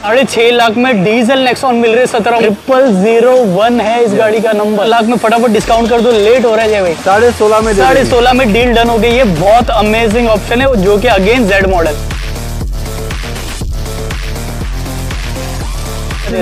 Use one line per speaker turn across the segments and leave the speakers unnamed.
6.5 लाख में diesel Nexon मिल रही है 17,001 है इस गाड़ी का नंबर। लाख में फटाफट डिस्काउंट कर दो, लेट हो रहा है भाई। 16.5 में डील डन हो गई। ये बहुत अमेजिंग ऑप्शन है जो कि again Z model.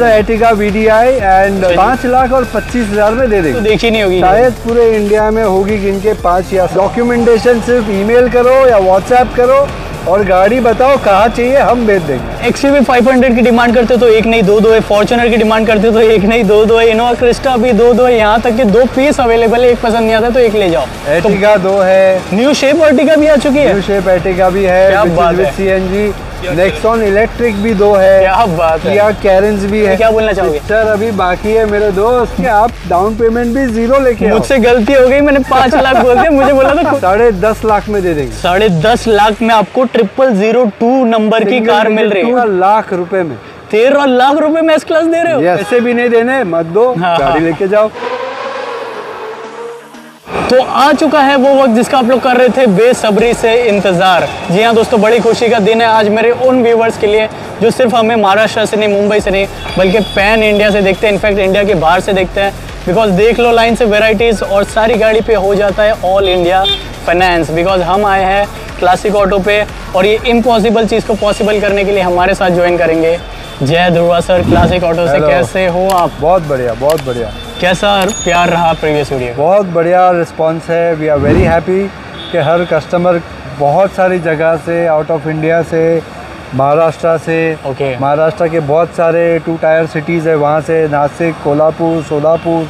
Ertiga VDI and 5,25,000 में दे देंगे।
तो देखी नहीं होगी
शायद पूरे इंडिया में होगी गिनके 5 या। डॉक्यूमेंटेशन सिर्फ ईमेल करो या व्हाट्सएप करो और गाड़ी बताओ कहाँ चाहिए, हम भेज देंगे।
XUV 500 की डिमांड करते तो एक नहीं दो है, फॉर्च्यूनर की डिमांड करते तो एक नहीं दो है, इनोवा क्रिस्टा भी दो है, यहाँ तक कि 2 पीस अवेलेबल है। एक पसंद नहीं आता तो एक ले जाओ।
एर्टिगा 2 है,
न्यू शेप एर्टिगा भी आ चुकी है।
न्यू शेप एर्टिगा भी है,
क्या बात है।
CNG नेक्सॉन इलेक्ट्रिक भी 2 है।
क्या बात है।
किया कैरेंस भी है।
क्या बोलना चाहोगे
सर? अभी बाकी है मेरे दोस्त कि आप डाउन पेमेंट भी 0 लेके आओ।
मुझसे गलती हो गई, मैंने 5 लाख बोल दिया, मुझे बोला था
10.5 लाख में दे देंगे।
10.5 लाख में आपको 0002 नंबर की कार मिल रही है।
13 लाख रुपए में।
13 लाख रुपए में एस क्लास दे रहे हो।
ऐसे भी नहीं देने, मत दो, गाड़ी लेके जाओ।
तो आ चुका है वो वक्त जिसका आप लोग कर रहे थे बेसब्री से इंतजार। जी हाँ दोस्तों, बड़ी खुशी का दिन है आज मेरे उन व्यूवर्स के लिए जो सिर्फ हमें महाराष्ट्र से नहीं, मुंबई से नहीं, बल्कि पैन इंडिया से देखते हैं, इनफैक्ट इंडिया के बाहर से देखते हैं। बिकॉज देख लो लाइन से वेराइटीज और सारी गाड़ी पे हो जाता है ऑल इंडिया फाइनेंस। बिकॉज हम आए हैं क्लासिक ऑटो पे और ये इम्पॉसिबल चीज़ को पॉसिबल करने के लिए हमारे साथ ज्वाइन करेंगे जय ध्रुवा सर क्लासिक ऑटो से। कैसे हो आप?
बहुत बढ़िया, बहुत बढ़िया।
कैसा प्यार रहा प्रीवियस वीडियो?
बहुत बढ़िया रिस्पॉन्स है। वी आर वेरी हैप्पी कि हर कस्टमर बहुत सारी जगह से, आउट ऑफ इंडिया से, महाराष्ट्र से, महाराष्ट्र के बहुत सारे 2 टायर सिटीज़ है, वहाँ से नासिक, कोल्हापुर, सोलापुर,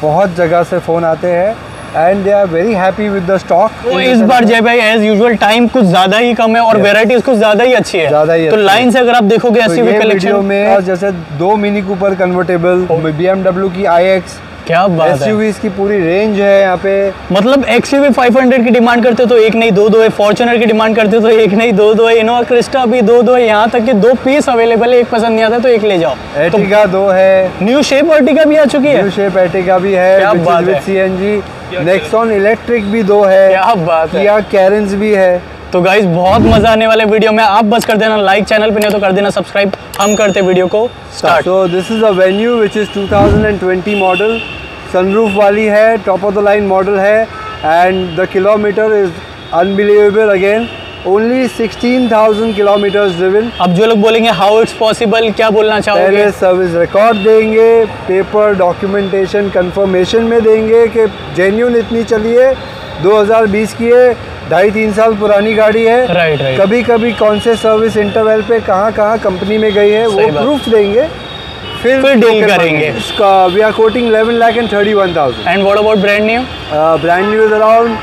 बहुत जगह से फ़ोन आते हैं and they are very happy with the stock.
तो इस बार जय भाई एज यूजुअल टाइम कुछ ज़्यादा ही कम है और वेराइटीज कुछ ज़्यादा ही अच्छी है।
ज़्यादा ही
तो लाइन से अगर आप देखोगे
तो
एसयूवी कलेक्शन
में जैसे 2 मिनी कूपर कन्वर्टेबल, BMW की iX,
क्या बात है।
SUVs की पूरी रेंज है यहाँ पे।
मतलब XUV 500 की डिमांड करते तो एक नहीं दो है, फॉर्च्यूनर की डिमांड करते तो एक नहीं दो है, इनोवा क्रिस्टा भी दो है, यहाँ तक कि 2 पीस अवेलेबल है। एक पसंद नहीं आता तो एक ले जाओ।
एर्टिगा 2 है,
न्यू शेप एर्टिगा भी आ चुकी है।
न्यू शेप एर्टिगा भी है, CNG नेक्सॉन इलेक्ट्रिक भी 2 है।
क्या बात है।
किया कैरेंस भी है।
तो गाइस बहुत मजा आने वाले वीडियो में। आप बस कर देना लाइक, चैनल पे नहीं तो कर देना सब्सक्राइब। हम करते वीडियो को start.
So this is a Venue which is 2020 model, sunroof वाली है, top of the line model है and the kilometre is unbelievable again, only 16,000 kilometres driven.
अब जो लोग बोलेंगे हाउ इट्स पॉसिबल, क्या बोलना चाहोगे?
पहले सर्विस रिकॉर्ड देंगे, पेपर डॉक्यूमेंटेशन कंफर्मेशन में देंगे कि जेन्युइन इतनी चली है, 2020 की है, 2.5-3 साल पुरानी गाड़ी है।
राइट।
कभी कभी कौन से सर्विस इंटरवल पे कहाँ कंपनी में गई है वो प्रूफ देंगे, फिर
डील करेंगे।
इसका we are quoting 11,31,000
and what about brand new?
Brand new is around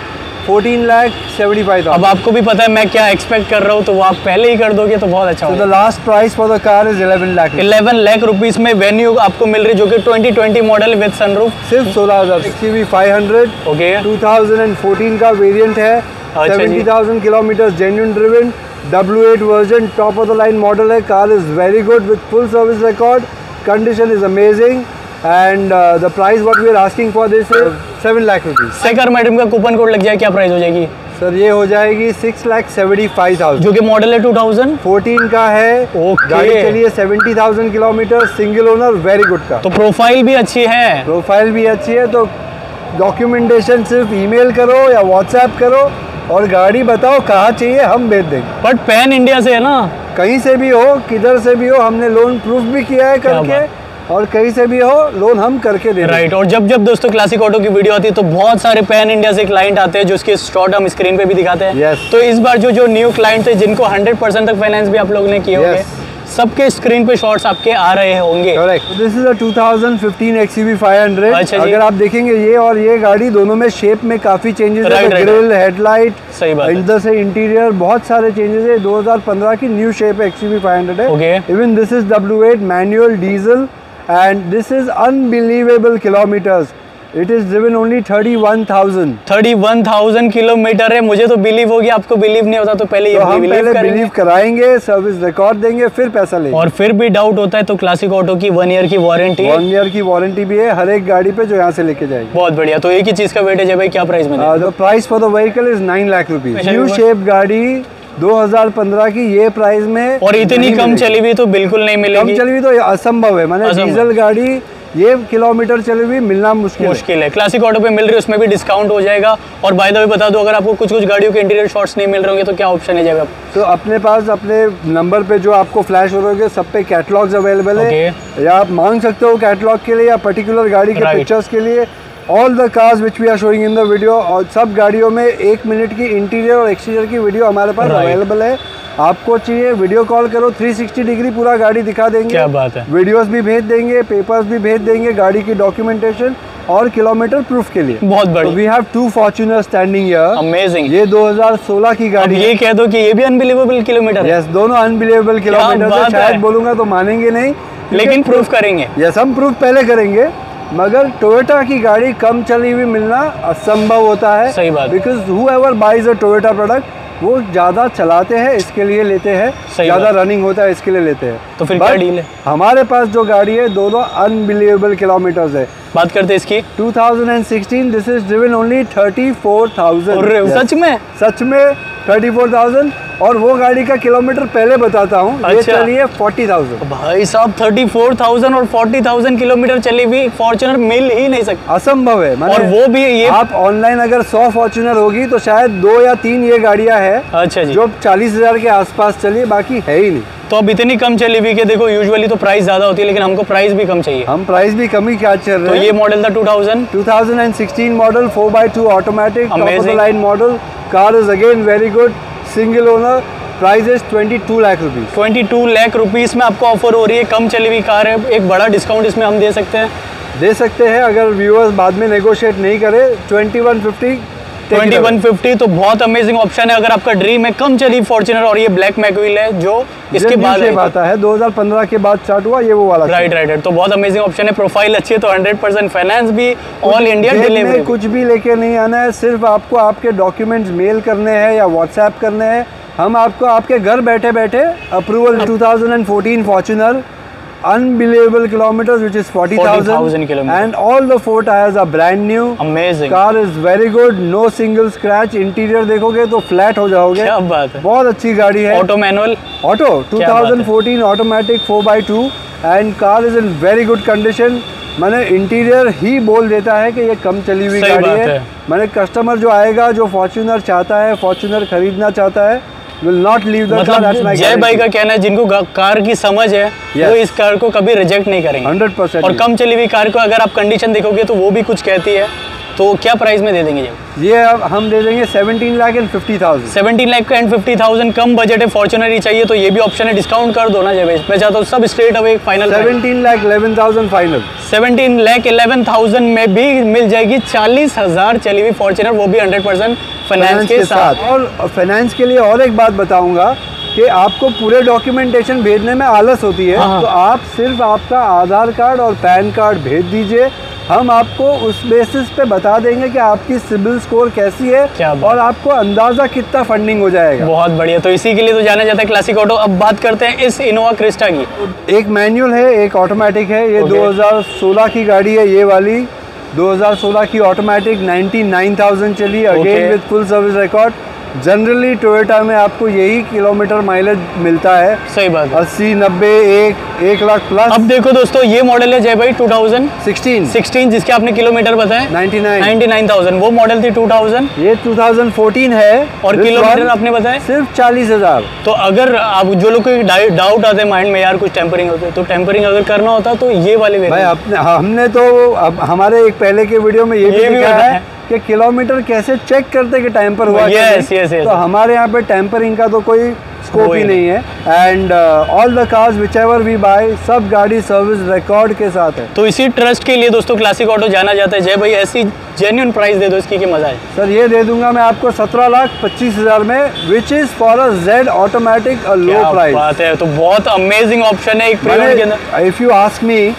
14,75,000।
अब आपको भी पता है मैं क्या एक्सपेक्ट कर रहा हूँ, तो वो आप पहले ही कर दोगे तो बहुत अच्छा होगा।
The last price for the car is 11 lakh.
11 lakh rupees में वेन्यू आपको मिल रही है जो कि 2020 मॉडल विद सनरूफ,
सिर्फ 16,000। XUV 500 2014 का वेरिएंट है, 70,000 kilometre genuine driven, W8 version, top of the line model है। Car is very good with full service record, condition is amazing and the price what we are asking for this is 7 lakh rupees.
सेकर madam का coupon code लग जाए, क्या price हो जाएगी?
Sir ये हो जाएगी 6,75,000
जो कि मॉडल है 2014
का है। गाड़ी चलिए 70,000 kilometre, single owner, very good का।
तो प्रोफाइल भी अच्छी है।
प्रोफाइल भी अच्छी है। तो डॉक्यूमेंटेशन सिर्फ ईमेल करो या व्हाट्सएप करो और गाड़ी बताओ कहाँ चाहिए, हम भेज देंगे।
बट पैन इंडिया से है ना,
कहीं से भी हो, किधर से भी हो, हमने लोन प्रूफ भी किया है करके, और कहीं से भी हो लोन हम करके दे।
राइट। और जब जब दोस्तों क्लासिक ऑटो की वीडियो आती है तो बहुत सारे पैन इंडिया से क्लाइंट आते हैं जो उसके शॉर्ट हम स्क्रीन पे भी दिखाते हैं। तो इस बार जो न्यू क्लाइंट थे जिनको 100% तक फाइनेंस भी आप लोगों ने किए होंगे, सबके स्क्रीन पे शॉट्स आपके आ रहे होंगे।
Correct. This is a 2015 XUV 500।
अच्छा,
अगर आप देखेंगे ये और ये गाड़ी दोनों में शेप में काफी चेंजेस है। ग्रिल, हेडलाइट,
सही बात है।
इधर से इंटीरियर बहुत सारे चेंजेस है। 2015 की न्यू शेप XUV 500 है। Even this is W8 manual diesel and this is unbelievable kilometres. It is driven only 31,000
kilometre है। मुझे तो बिलीव होगी, आपको बिलीव नहीं होता तो पहले ये
बिलीव कराएंगे, सर्विस रिकॉर्ड देंगे, फिर पैसा लेंगे।
और फिर भी डाउट होता है तो क्लासिक ऑटो की 1 ईयर की वारंटी,
1 ईयर की वारंटी भी है हर एक गाड़ी पे जो यहाँ से लेके जाएगी।
बहुत बढ़िया। तो एक ही चीज का वेट है भाई, क्या प्राइस में?
The price for the vehicle is 9 lakh rupees. New shape गाड़ी 2015 की ये प्राइस में,
और इतनी कम चली हुई तो बिल्कुल नहीं मिलेगी।
कम चली हुई तो असंभव है, मैंने डीजल गाड़ी ये किलोमीटर चली हुई मिलना मुश्किल है।
क्लासिक ऑटो पे मिल रही है, उसमें भी डिस्काउंट हो जाएगा। और बाय द वे बता दो, अगर आपको कुछ गाड़ियों के इंटीरियर शॉट्स नहीं मिल रहे होंगे तो क्या ऑप्शन है जाएगा?
तो अपने पास अपने नंबर पे जो आपको फ्लैश हो रहे सब पे कैटलॉग्स अवेलेबल है, या आप मांग सकते हो कैटलॉग के लिए या पर्टिकुलर गाड़ी के पिक्चर्स के लिए। All the cars which we are showing in the video, और सब गाड़ियों में 1 मिनट की इंटीरियर और एक्सटीरियर की वीडियो हमारे पास अवेलेबल है। आपको चाहिए वीडियो कॉल करो, 360 डिग्री पूरा गाड़ी दिखा देंगे।
क्या बात है।
वीडियोस भी भेज देंगे, पेपर्स भी भेज देंगे, गाड़ी की डॉक्यूमेंटेशन और किलोमीटर प्रूफ के लिए।
बहुत बढ़िया।
We have 2 Fortuner standing here.
Amazing.
ये 2016 की गाड़ी
है। ये कह दो कि ये भी अनबिलीवेबल किलोमीटर है।
यस, दोनों अनबिलीवेबल किलोमीटर है। शायद बोलूंगा तो मानेंगे नहीं,
लेकिन प्रूफ करेंगे।
यस, हम प्रूफ पहले करेंगे, मगर टोयोटा की गाड़ी कम चली हुई मिलना असंभव होता है।
सही बात।
Because whoever buys a Toyota product, वो ज़्यादा चलाते हैं इसके लिए लेते हैं, ज़्यादा रनिंग होता है इसके लिए लेते हैं।
तो फिर क्या डील है?
हमारे पास जो गाड़ी है दोनों अनबिलीवेबल किलोमीटर्स है।
बात करते हैं इसकी।
2016, दिस इज ड्रिवन ओनली 34,000।
सच में?
सच में 34,000। और वो गाड़ी का किलोमीटर पहले बताता हूँ। ये चली है 40,000।
भाई साहब, 34,000 और 40,000 किलोमीटर चली हुई फॉर्च्यूनर मिल ही नहीं सकती,
असंभव है।
और वो भी ये
आप ऑनलाइन अगर 100 फॉर्च्यूनर होगी तो शायद 2 या 3 ये गाड़ियाँ हैं।
अच्छा जी।
जो 40,000 के आसपास चली, बाकी है ही नहीं।
तो अब इतनी कम चली हुई कि देखो, यूजुअली तो प्राइस ज्यादा होती है, लेकिन हमको प्राइस भी कम चाहिए।
हम प्राइस भी कम ही क्या चल रहे हैं।
तो ये मॉडल था
2016 model, 4x2 automatic, top of the line model. Car is again very good, single owner. Price is 22 lakh rupees.
22 lakh rupees में आपको ऑफर हो रही है। कम चली हुई कार है, एक बड़ा डिस्काउंट इसमें हम दे सकते हैं।
अगर व्यूअर्स बाद में नेगोशिएट नहीं करे। 2150
तो बहुत अमेजिंग ऑप्शन है। अगर आपका ड्रीम है कम चली फॉर्च्यूनर, और ये ब्लैक मैकविल है जो इसके बाद
आता है, 2015 के बाद स्टार्ट हुआ, ये वो वाला।
राइट। तो बहुत अमेजिंग ऑप्शन है। प्रोफाइल अच्छी है तो 100% फाइनेंस भी, ऑल इंडिया डिलीवरी।
कुछ भी लेके नहीं आना है, सिर्फ आपको आपके डॉक्यूमेंट्स मेल करने हैं या व्हाट्सएप करने हैं। हम आपको आपके घर बैठे बैठे approval. 2014 Fortuner, unbelievable kilometers, which is 40,000 kilometers, and all the 4 tires are brand new.
Amazing.
Car is very good, no single scratch. Interior देखोगे तो फ्लैट हो जाओगे।
क्या बात है।
बहुत अच्छी गाड़ी है।
Auto manual,
auto 2014 automatic 4x2, and car is in very good condition. मैंने इंटीरियर ही बोल देता है कि ये कम चली हुई गाड़ी है। मैंने कस्टमर जो आएगा, जो फॉर्च्यूनर चाहता है, फॉर्च्यूनर खरीदना चाहता है, will not leave the car. That's my
जय भाई का कहना है, जिनको कार की समझ है वो इस कार को कभी रिजेक्ट नहीं करेंगे।
100%।
और कम चली हुई कार को अगर आप कंडीशन देखोगे तो वो भी कुछ कहती है। तो क्या प्राइस में दे देंगे?
ये अब हम दे देंगे 17,50,000।
17,50,000 कम बजट है, फॉर्च्यूनर ही चाहिए तो ये भी ऑप्शन है। डिस्काउंट कर दो ना जय भाई, मैं चाहता हूँ सब स्ट्रेट अवे फाइनल।
17,11,000 फाइनल।
17,11,000 में भी मिल जाएगी 40,000 चली हुई फॉर्च्यूनर, वो भी 100% फाइनेंस के साथ।
और फाइनेंस के लिए और एक बात बताऊंगा कि आपको पूरे डॉक्यूमेंटेशन भेजने में आलस होती है। तो आप सिर्फ आपका आधार कार्ड और पैन कार्ड भेज दीजिए, हम आपको उस बेसिस पे बता देंगे कि आपकी सिबिल स्कोर कैसी है और आपको अंदाजा कितना फंडिंग हो जाएगा।
बहुत बढ़िया। तो इसी के लिए तो जाना जाता है क्लासिक ऑटो। अब बात करते हैं इस इनोवा क्रिस्टा की।
एक मैनुअल है, एक ऑटोमेटिक है। ये 2016 की गाड़ी है, ये वाली 2016 की ऑटोमेटिक, 99,000 चली, again with full service record. Generally Toyota में आपको यही किलोमीटर माइलेज मिलता है।
सही बात है।
80, 90, 1 लाख प्लस।
अब देखो दोस्तों, ये मॉडल है जय भाई 2016 जिसके आपने किलोमीटर बताए 99,000। वो मॉडल थी 2000।
ये 2014 है
और किलोमीटर आपने बताया सिर्फ
40,000।
तो अगर आप जो लोग को डाउट आते हैं माइंड में, यार कुछ टेम्परिंग होते तो टेम्परिंग अगर करना होता तो ये वाले
भाई हमने तो हमारे एक पहले के वीडियो में ये भी दिखाया है कि किलोमीटर कैसे चेक करते कि टेम्पर हुआ।
yes.
तो हमारे यहाँ पे टेम्परिंग का तो कोई स्कोप ही नहीं है। And all the cars which ever we buy, सब गाड़ी सर्विस रिकॉर्ड के साथ है।
तो इसी ट्रस्ट के लिए दोस्तों क्लासिक ऑटो जाना जाता है। जय भाई ऐसी जेन्युइन प्राइस दे दो इसकी कि मजा है।
सर ये दे दूंगा मैं आपको 17,25,000 में, which is for a Z automatic a low price.
बात है, तो बहुत अमेजिंग ऑप्शन है एक प्रीमियम के अंदर।
If you ask me,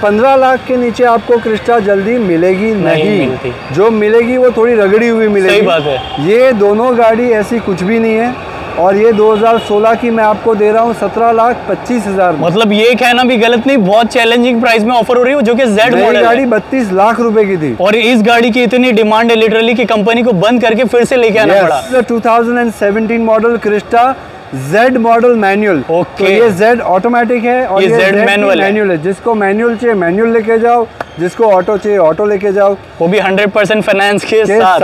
15 lakh के नीचे आपको क्रिस्टा जल्दी मिलेगी नहीं। जो मिलेगी वो थोड़ी रगड़ी हुई मिलेगी।
सही बात है।
ये दोनों गाड़ी ऐसी कुछ भी नहीं है। और ये 2016 की मैं आपको दे रहा हूँ 17,25,000।
मतलब ये कहना भी गलत नहीं, बहुत चैलेंजिंग प्राइस में ऑफर हो रही है, जो कि जेड मॉडल है।
गाड़ी 32 लाख रुपए की थी
और इस गाड़ी की इतनी डिमांड है लिटरली कि कंपनी को बंद करके फिर से लेके आना पड़ा।
2017 model Crysta Z model manual.
Okay.
तो ये Z ऑटोमेटिक है और ये
Z मैनुअल
है। जिसको मैनुअल चाहिए मैनुअल लेके जाओ, जिसको ऑटो चाहिए ऑटो लेके जाओ,
वो भी 100% फाइनेंस के साथ।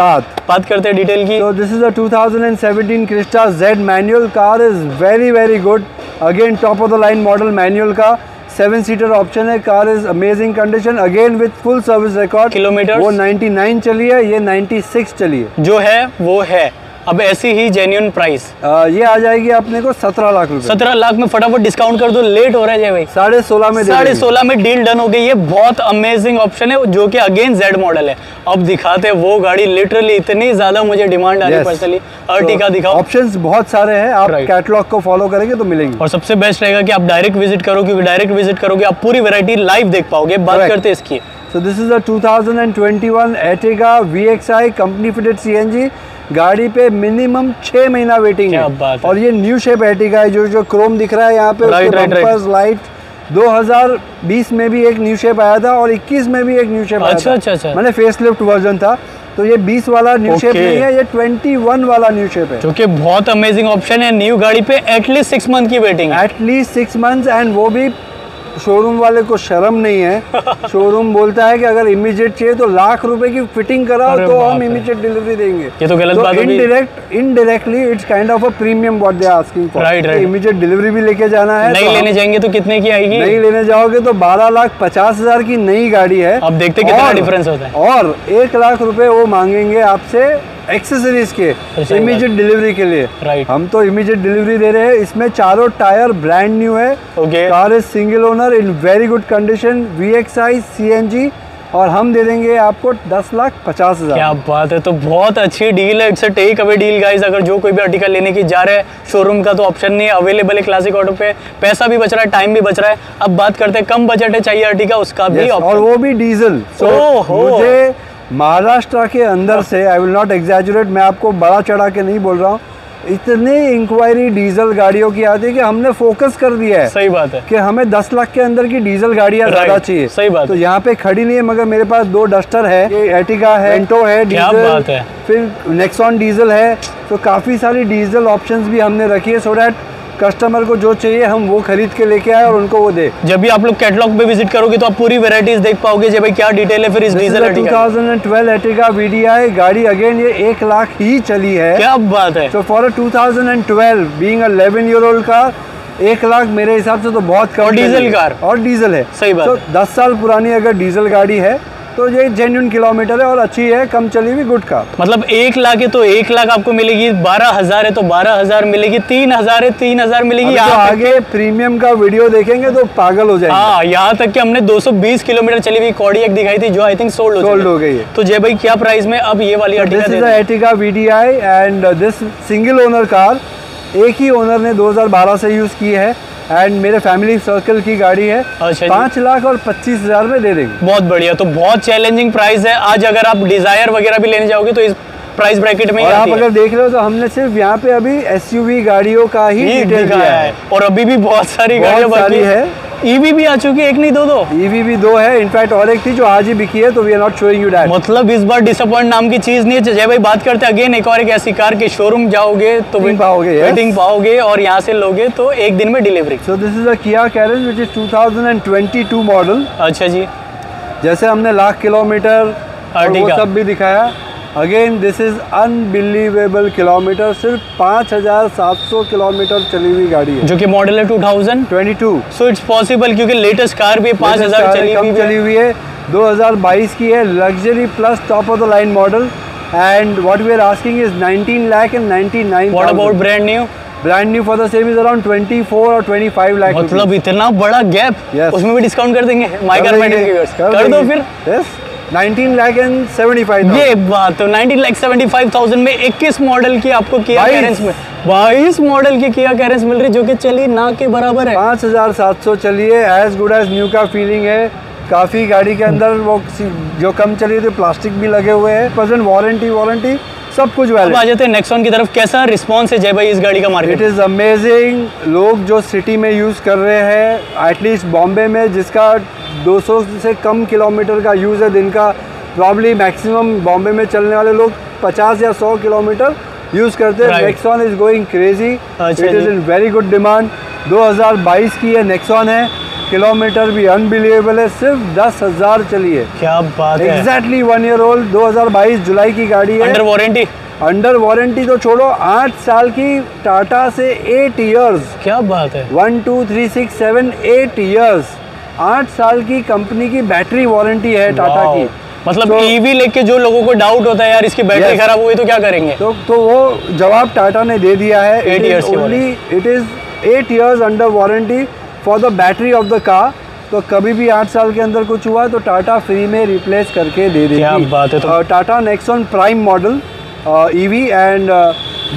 बात करते हैं डिटेल की।
तो this is a 2017 Crysta Z manual car, is very good. Again top of the line model manual का 7 सीटर ऑप्शन है। Car is amazing condition, again with full service record.
Kilometre
वो 99 चली है, ये 96 चली है।
जो है वो है। अब ऐसी ही जेन्युइन प्राइस
ये आ जाएगी अपने को 17 लाख रुपए।
17 लाख में फटाफट डिस्काउंट कर दो, लेट हो रहा है भाई।
16.5 में
16.5 में डील डन हो गई। ये बहुत अमेजिंग ऑप्शन है, जो कि अगेन जेड मॉडल है। अब दिखाते हैं वो गाड़ी, लिटरली इतनी ज्यादा मुझे डिमांड आ रही है पर्सनली। अर्टिगा दिखाओ।
ऑप्शंस बहुत सारे हैं, आप कैटलॉग को फॉलो करेंगे तो मिलेंगे।
और सबसे बेस्ट रहेगा कि आप डायरेक्ट विजिट करो, क्योंकि डायरेक्ट विजिट करोगे आप पूरी वैरायटी लाइव देख पाओगे। बात करते हैं इसकी।
So this is a 2021 Ertiga VXI company fitted CNG। गाड़ी पे मिनिमम 6 महीना वेटिंग है।
बात है।
और ये न्यू शेप Ertiga है, जो क्रोम दिख रहा है यहाँ पे, बम्पर्स लाइट। 2020 में भी एक न्यू शेप आया था और 21 में भी एक न्यू शेप आया था।
अच्छा।
मैंने फेसलिफ्ट वर्जन था, तो ये 20 वाला न्यू शेप नहीं है, ये 21 वाला न्यू शेप है,
जो कि बहुत अमेजिंग ऑप्शन है। न्यू गाड़ी पे एटलीस्ट 6 मंथ की वेटिंग,
एटलीस्ट 6 मंथ्स। एंड वो भी शोरूम वाले को शर्म नहीं है। शोरूम बोलता है कि अगर इमीडिएट चाहिए तो लाख रुपए की फिटिंग कराओ तो हम इमीडिएट डिलीवरी देंगे।
ये तो गलत बात होगी।
Indirectly it's kind of a premium what they are asking for.
Right.
Immediate delivery भी लेके जाना है।
नहीं लेने जाएंगे तो कितने की आएगी?
नहीं लेने जाओगे तो 12,50,000 की नई गाड़ी है।
अब देखते कितना डिफरेंस होता है।
और 1 लाख रुपए वो मांगेंगे आपसे एक्सेसरीज के इमीडिएट डिलीवरी के लिए।
राइट।
हम तो इमीडिएट डिलीवरी दे रहे हैं। इसमें चारों टायर ब्रांड न्यू है। Car is single owner in very good condition, VXI CNG, और हम दे देंगे आपको 10,50,000।
क्या बात है, तो बहुत अच्छी डील है। It's a take away deal guys. अगर जो कोई भी अर्टिगा लेने की जा रहे हैं, शोरूम का तो ऑप्शन नहीं है, अवेलेबल है क्लासिक ऑटो पे। पैसा भी बच रहा है, टाइम भी बच रहा है। अब बात करते हैं कम बजट है चाहिए अर्टिगा, उसका भी ऑप्शन,
और वो भी डीजल। मुझे महाराष्ट्र के अंदर से, आई विल नॉट एग्जैजुरेट, मैं आपको बड़ा चढ़ा के नहीं बोल रहा हूँ, इतनी इंक्वायरी डीजल गाड़ियों की आती है कि हमने फोकस कर दिया है।
सही बात है
कि हमें 10 लाख के अंदर की डीजल गाड़ियां ज्यादा चाहिए।
सही बात
तो यहाँ पे खड़ी नहीं है, मगर मेरे पास 2 डस्टर है, एर्टिगा है, वेंटो है डीजल, फिर नेक्सॉन डीजल है। तो काफी सारी डीजल ऑप्शंस भी हमने रखी है, सो दैट कस्टमर को जो चाहिए हम वो खरीद के लेके आए और उनको वो दे।
जब भी आप लोग कैटलॉग पे विजिट करोगे तो आप पूरी वैरायटीज देख पाओगे जी भाई क्या डिटेल है फिर इस डीजल अर्टिगा।
2012 अर्टिगा VDI गाड़ी, अगेन ये 1 लाख ही चली है।
क्या बात है।
तो for 2012 being a 11-year-old car, 1 lakh मेरे हिसाब से तो बहुत कम।
और डीजल कार,
और डीजल है।
सही बात।
तो 10 साल पुरानी अगर डीजल गाड़ी है तो ये जेन्युइन किलोमीटर है और अच्छी है, कम चली हुई गुड कार।
मतलब 1 लाख है तो 1 लाख आपको मिलेगी, 12,000 है तो 12,000 मिलेगी, 3,000 है 3,000 मिलेगी।
तो आगे प्रीमियम का वीडियो देखेंगे तो पागल हो जाएंगे।
हाँ, यहाँ तक कि हमने 220 किलोमीटर चली हुई कॉर्डियक दिखाई थी जो आई थिंक सोल्ड
हो गई है।
तो जय भाई क्या प्राइस में अब ये वाली
Ertiga VDI and this single owner car, एक ही ओनर ने 2012 से यूज की है एंड मेरे फैमिली सर्कल की गाड़ी है। 5,25,000 में दे देंगे।
बहुत बढ़िया। तो बहुत चैलेंजिंग प्राइस है। आज अगर आप डिजायर वगैरह भी लेने जाओगे तो इस प्राइस ब्रैकेट में
और आप अगर देख रहे हो तो हमने सिर्फ यहाँ पे अभी SUV गाड़ियों का ही डिटेल दिया है
और अभी भी बहुत सारी गाड़ियाँ बाकी है। EV भी आ चुकी है, एक नहीं 2
EV भी 2 है। इनफैक्ट और एक थी जो आज ही बिकी है, तो we are not showing you that.
मतलब इस बार डिसअपॉइंट नाम की चीज नहीं है। जय भाई बात करते हैं अगेन एक और एक ऐसी कार के शोरूम जाओगे तो वेटिंग पाओगे और यहाँ से लोगे तो एक दिन में डिलीवरी।
सो दिस इज अ किया कैरेंज व्हिच इज 2022 मॉडल।
अच्छा जी।
जैसे हमने लाख किलोमीटर वो सब भी दिखाया, again this is unbelievable kilometre. सिर्फ 5,700 किलोमीटर चली हुई गाड़ी है,
जो कि मॉडल है 2022। सो इट्स पॉसिबल क्योंकि लेटेस्ट कार भी 5,000
चली हुई है। 2022 की है, luxury plus top of the line model and what we are asking is 19,99,000।
What about brand new?
Brand new for the same is around 24 और 25 लाख।
मतलब इतना बड़ा गैप। उसमें भी डिस्काउंट कर देंगे माय कार माय व्यूअर्स। कर दो फिर।
यस, 19,75,000।
ये बात तो 19,75,000 में 21 मॉडल की आपको किया कैरेंस में 22 मॉडल की किया कैरेंस मिल रही, जो कि चली ना के बराबर है।
5,700 चली है, एज गुड एज न्यू का फीलिंग है। काफी गाड़ी के अंदर वो जो कम चली थी प्लास्टिक भी लगे हुए हैं। प्रेजेंट वारंटी सब कुछ वैलिड।
आ जाते हैं नेक्सॉन की तरफ, कैसा रिस्पांस है जय भाई इस गाड़ी का मार्केट?
It is amazing. लोग जो सिटी में यूज़ कर रहे हैं, एटलीस्ट बॉम्बे में जिसका 200 से कम किलोमीटर का यूज़ है दिन का, प्रॉब्ली मैक्सिमम बॉम्बे में चलने वाले लोग 50 या 100 किलोमीटर यूज़ करते हैं। Nexon is going crazy, it is in very good demand. 2022 की ये नेक्सॉन है, किलोमीटर भी अनबिलीवेबल है, सिर्फ 10,000 चली है।
क्या बात है,
एग्जैक्टली 1 ईयर ओल्ड, 2022 जुलाई की गाड़ी है।
Under warranty?
अंडर वारंटी तो छोड़ो, 8 साल की, टाटा से 8 इयर्स।
क्या बात है,
1 2 3 6 7 8 इयर्स, 8 साल की कंपनी की बैटरी वारंटी है टाटा की।
मतलब ईवी लेके जो लोगों को डाउट होता है यार इसकी बैटरी खराब हुई तो क्या करेंगे,
तो वो जवाब टाटा ने दे दिया है।
8 years only,
it is 8 years under warranty for the battery of the car. तो कभी भी 8 साल के अंदर कुछ हुआ तो टाटा फ्री में रिप्लेस करके दे देगी।
क्या बात है। तो
Tata Nexon prime model EV, and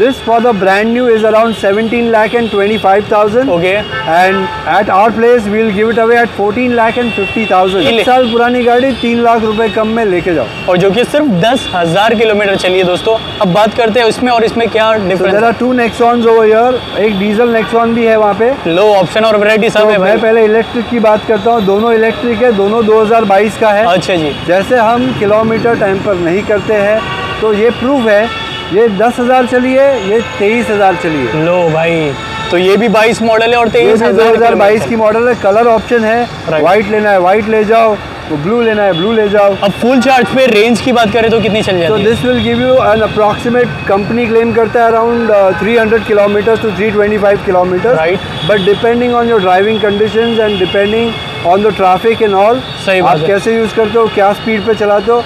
this for the brand new is around 17,25,000.
Okay.
And at our place we'll give it away at 14,50,000. 1 साल पुरानी गाड़ी 3 लाख रुपए कम में लेके जाओ,
और जो कि सिर्फ 10,000 किलोमीटर चली है दोस्तों। अब बात करते हैं उसमें और इसमें क्या difference?
There are 2 Nexons over here, एक डीजल नेक्सॉन भी है वहाँ पे।
लो ऑप्शन और वैरायटी सब है।
मैं पहले इलेक्ट्रिक की बात करता हूँ, दोनों इलेक्ट्रिक है, दोनों 2022 का है।
अच्छा जी।
जैसे हम किलोमीटर टाइम पर नहीं करते हैं तो ये प्रूफ है, ये 10,000 चली है, ये 23,000 चली है।
लो भाई, तो ये भी 22 मॉडल है और 23,000
2022 की मॉडल है। कलर ऑप्शन है, व्हाइट लेना है व्हाइट ले जाओ, तो ब्लू लेना है ब्लू ले जाओ।
अब फुल चार्ज पे रेंज की बात करें तो कितनी चल जाती है?
तो this will give you an approximate, company claim करता है around 300 kilometre to 325 kilometre,
right.
But depending on your driving conditions and depending on the traffic and all, आप कैसे यूज़ करते हो, क्या स्पीड पे चलाते हो।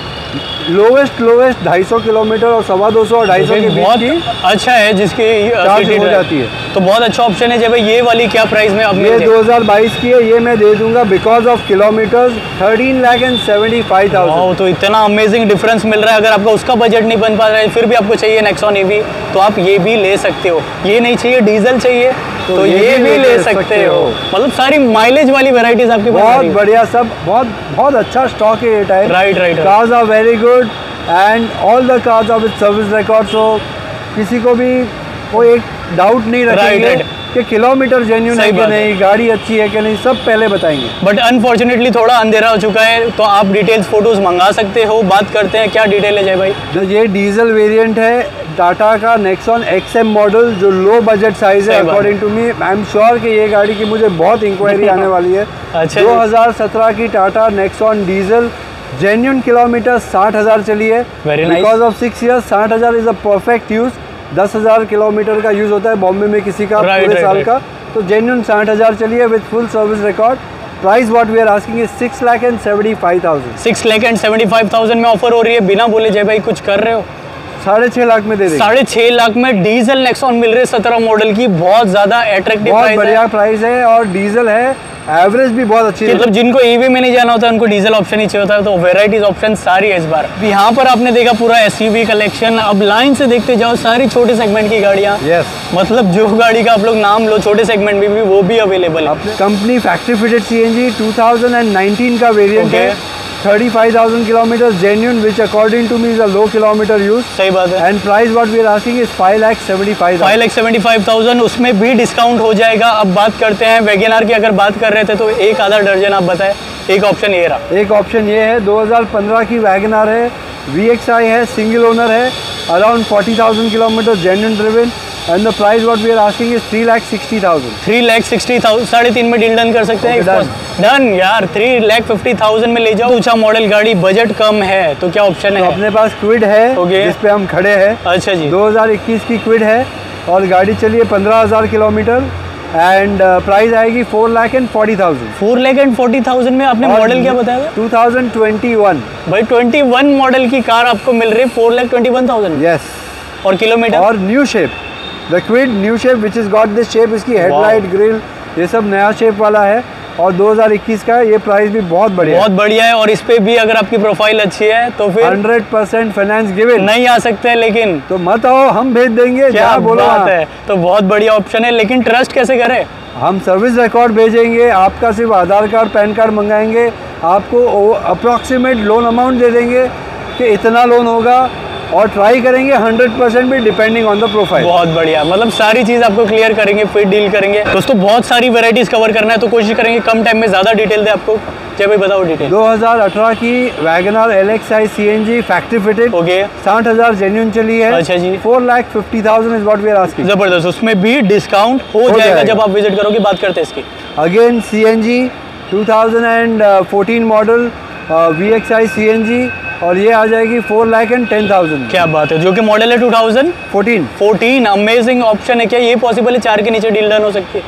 लोवेस्ट 250 किलोमीटर और 225 और 250 के बीच की
अच्छा है जिसकी
चार्ज हो जाती है,
तो बहुत अच्छा ऑप्शन है। जब ये वाली क्या प्राइस में अब
ये 2022 की है, ये मैं दे दूंगा बिकॉज ऑफ किलोमीटर्स 13,75,000।
तो इतना अमेजिंग डिफरेंस मिल रहा है। अगर आपका उसका बजट नहीं बन पा रहा है फिर भी आपको चाहिए नेक्सॉन EV, तो आप ये भी ले सकते हो। ये नहीं चाहिए डीजल चाहिए तो ये भी ले सकते हो। मतलब सारी माइलेज वाली वेराइटीज आपके पास
बहुत बढ़िया, सब बहुत अच्छा स्टॉक है ये time.
Right.
Cars are very good and all the cars are with service record, so किसी को भी कोई एक डाउट नहीं रखेंगे कि किलोमीटर जेन्युइन है कि नहीं, गाड़ी अच्छी है कि नहीं, सब पहले बताएंगे।
बट अनफॉर्चुनेटली थोड़ा अंधेरा हो चुका है, तो आप डिटेल्स फोटोज मंगा सकते हो। बात करते हैं क्या डिटेल है जय भाई?
तो ये डीजल वेरिएंट है टाटा का नेक्सॉन XM मॉडल, जो लो बजट साइज है according to me. I am sure कि ये गाड़ी की मुझे बहुत इंक्वायरी आने वाली है।
अच्छा,
2017 की Tata Nexon diesel, genuine kilometre 60,000 चली है। Because of 6 years 60,000 is a perfect use. 10,000 kilometre का यूज होता है बॉम्बे में किसी का पूरे साल का, तो जेन्युइन 60,000 चली है with full service record. Price what we are asking is 6,75,000।
6,75,000 में ऑफर हो रही है। बिना बोले जय भाई कुछ कर रहे हो?
6.5 लाख में दे देंगे।
6.5 लाख में डीजल नेक्सॉन मिल रही है 17 मॉडल की। बहुत ज्यादा अट्रैक्टिव प्राइस है,
बहुत बढ़िया प्राइस है, और डीजल है, एवरेज भी बहुत अच्छी है।
मतलब जिनको EV में नहीं जाना होता उनको डीजल ऑप्शन ही चाहिए होता है, तो वेराइटीज ऑप्शन सारी है इस बार। यहाँ पर आपने देखा पूरा SUV कलेक्शन। अब लाइन से देखते जाओ, सारी छोटे सेगमेंट की गाड़ियाँ। मतलब जो गाड़ी का आप लोग नाम लो छोटे सेगमेंट में भी वो भी अवेलेबल है।
कंपनी फैक्ट्री फिटेड CNG 2019 का वेरिएंट है, 35,000 kilometre genuine, which according to me is a low kilometre use.
सही बात है।
And price what we are asking is
5,75,000, उसमें भी डिस्काउंट हो जाएगा। अब बात करते हैं वैगनआर की। अगर बात कर रहे थे तो एक आधा दर्जन आप बताएं। एक ऑप्शन ये रहा,
एक ऑप्शन ये है, 2015 की वैगनआर है, VXI है, सिंगल ओनर है, around 40,000 kilometre genuine driven, and the price what we are asking is 3,60,000।
3,60,000, 3.5 में डील डन कर सकते हैं। डन यार, 3,50,000 में ले जाओ। ऊंचा मॉडल गाड़ी, बजट कम है, तो क्या ऑप्शन है?
अपने पास क्विड है, जिस पे हम खड़े हैं।
अच्छा जी।
2021 की क्विड है और गाड़ी चली है 15,000 किलोमीटर, एंड प्राइस आएगी 4,40,000।
4,40,000 में आपने मॉडल क्या बताया?
2021।
भाई 21 मॉडल की कार आपको मिल रही है 4,21,000।
यस।
और किलोमीटर?
और new shape, the Kwid new shape which is got this shape, इसकी हेडलाइट ग्रिल ये सब नया शेप वाला है, और 2021 का है। ये प्राइस भी बहुत बढ़िया
है, और इस पे भी अगर आपकी प्रोफाइल अच्छी है तो फिर
100% फाइनेंस गिवन।
नहीं आ सकते हैं लेकिन,
तो मत आओ, हम भेज देंगे।
क्या बात है, तो बहुत बढ़िया ऑप्शन है। लेकिन ट्रस्ट कैसे करें?
हम सर्विस रिकॉर्ड भेजेंगे, आपका सिर्फ आधार कार्ड पैन कार्ड मंगाएंगे, आपको अप्रॉक्सीमेट लोन अमाउंट दे देंगे कि इतना लोन होगा, और ट्राई करेंगे 100% भी, डिपेंडिंग ऑन द प्रोफाइल।
बहुत बढ़िया, मतलब सारी चीज़ आपको क्लियर करेंगे, फिर डील करेंगे। दोस्तों बहुत सारी वेराइटीज़ कवर करना है तो कोशिश करेंगे कम टाइम में ज़्यादा डिटेल दे आपको। जय भाई बताओ डिटेल।
2018 की WagonR LXi CNG factory fitted,
okay,
60,000 genuine चली है।
अच्छा जी,
4,50,000 is what we are asking.
जबरदस्त, उसमें भी डिस्काउंट हो जाएगा जब आप विजिट करोगे। बात करते हैं इसकी।
Again CNG 2014 model VXi CNG, और ये आ जाएगी 4,10,000।
क्या बात है, जो कि मॉडल है 2014। अमेजिंग ऑप्शन है। क्या ये पॉसिबल है 4 के नीचे डील डन हो सकती है?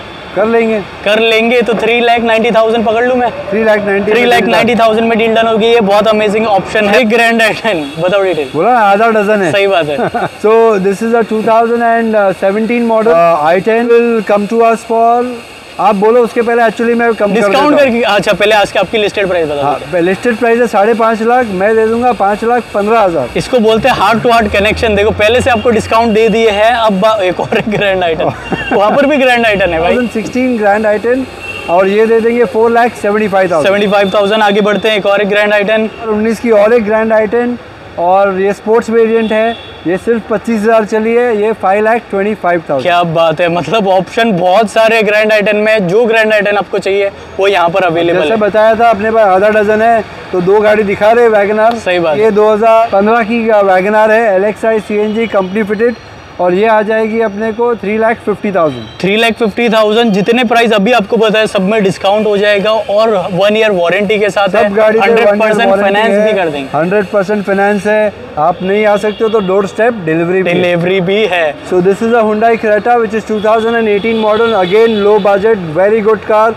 कर लेंगे
तो 3,90,000 पकड़ लूँ मैं? 3,90,000 में डील डन होगी। ये बहुत अमेजिंग ऑप्शन है। ग्रैंड i10 बताओ डिटेल।
बोला आधा डजन है।
सही बात है।
So this is a 2017 model i10 will come to us for, आप बोलो उसके पहले एक्चुअली मैं कम
डिस्काउंट करके। अच्छा पहले आज के आपकी लिस्टेड प्राइस बता दो।
लिस्टेड प्राइस है 5.5 लाख, मैं दे दूंगा 5,15,000।
इसको बोलते हैं हार्ट टू हार्ट कनेक्शन। देखो पहले से आपको डिस्काउंट दे दिए है, अब एक और ग्रैंड i10 वहाँ पर भी ग्रैंड i10 है भाई।
2016 ग्रैंड i10, और ये दे देंगे 4,75,000।
आगे बढ़ते हैं, एक और एक ग्रैंड i10।
19 की और एक ग्रैंड i10, और ये स्पोर्ट्स वेरिएंट है, ये सिर्फ 25,000 चली है, ये 5,25,000।
क्या बात है, मतलब ऑप्शन बहुत सारे ग्रैंड i10 में। जो ग्रैंड i10 आपको चाहिए वो यहाँ पर अवेलेबल है।
जैसे बताया था अपने पास आधा डजन है, तो 2 गाड़ी दिखा रहे वैगनआर।
सही बात।
ये 2015 की वैगनआर है LXi CNG कंपनी फिटेड, और ये आ जाएगी अपने को 3,50,000।
3,50,000। जितने प्राइस अभी आपको बताया सब में डिस्काउंट हो जाएगा, और 1 ईयर वारंटी के साथ
सब गाड़ी
100% फाइनेंस भी कर देंगे।
100% फाइनेंस है। आप नहीं आ सकते हो तो डोर स्टेप डिलीवरी भी है। So this is a Hyundai Creta which is 2018 model, again low budget, very good car,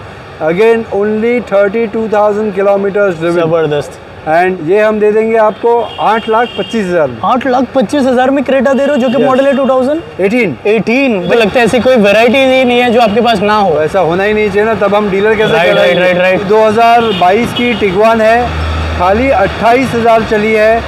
again only 32,000 kilometers driven।
जबरदस्त।
एंड ये हम दे देंगे आपको 8,25,000।
8,25,000 में क्रेटा दे रहे हो, जो कि मॉडल है
2018।
मुझे लगता है ऐसी कोई वैरायटी ही नहीं है जो आपके पास ना हो।
ऐसा होना ही नहीं चाहिए ना, तब हम डीलर कैसे
चलाएंगे। राइट।
2022 की टिगवान है, खाली 28,000 चली है,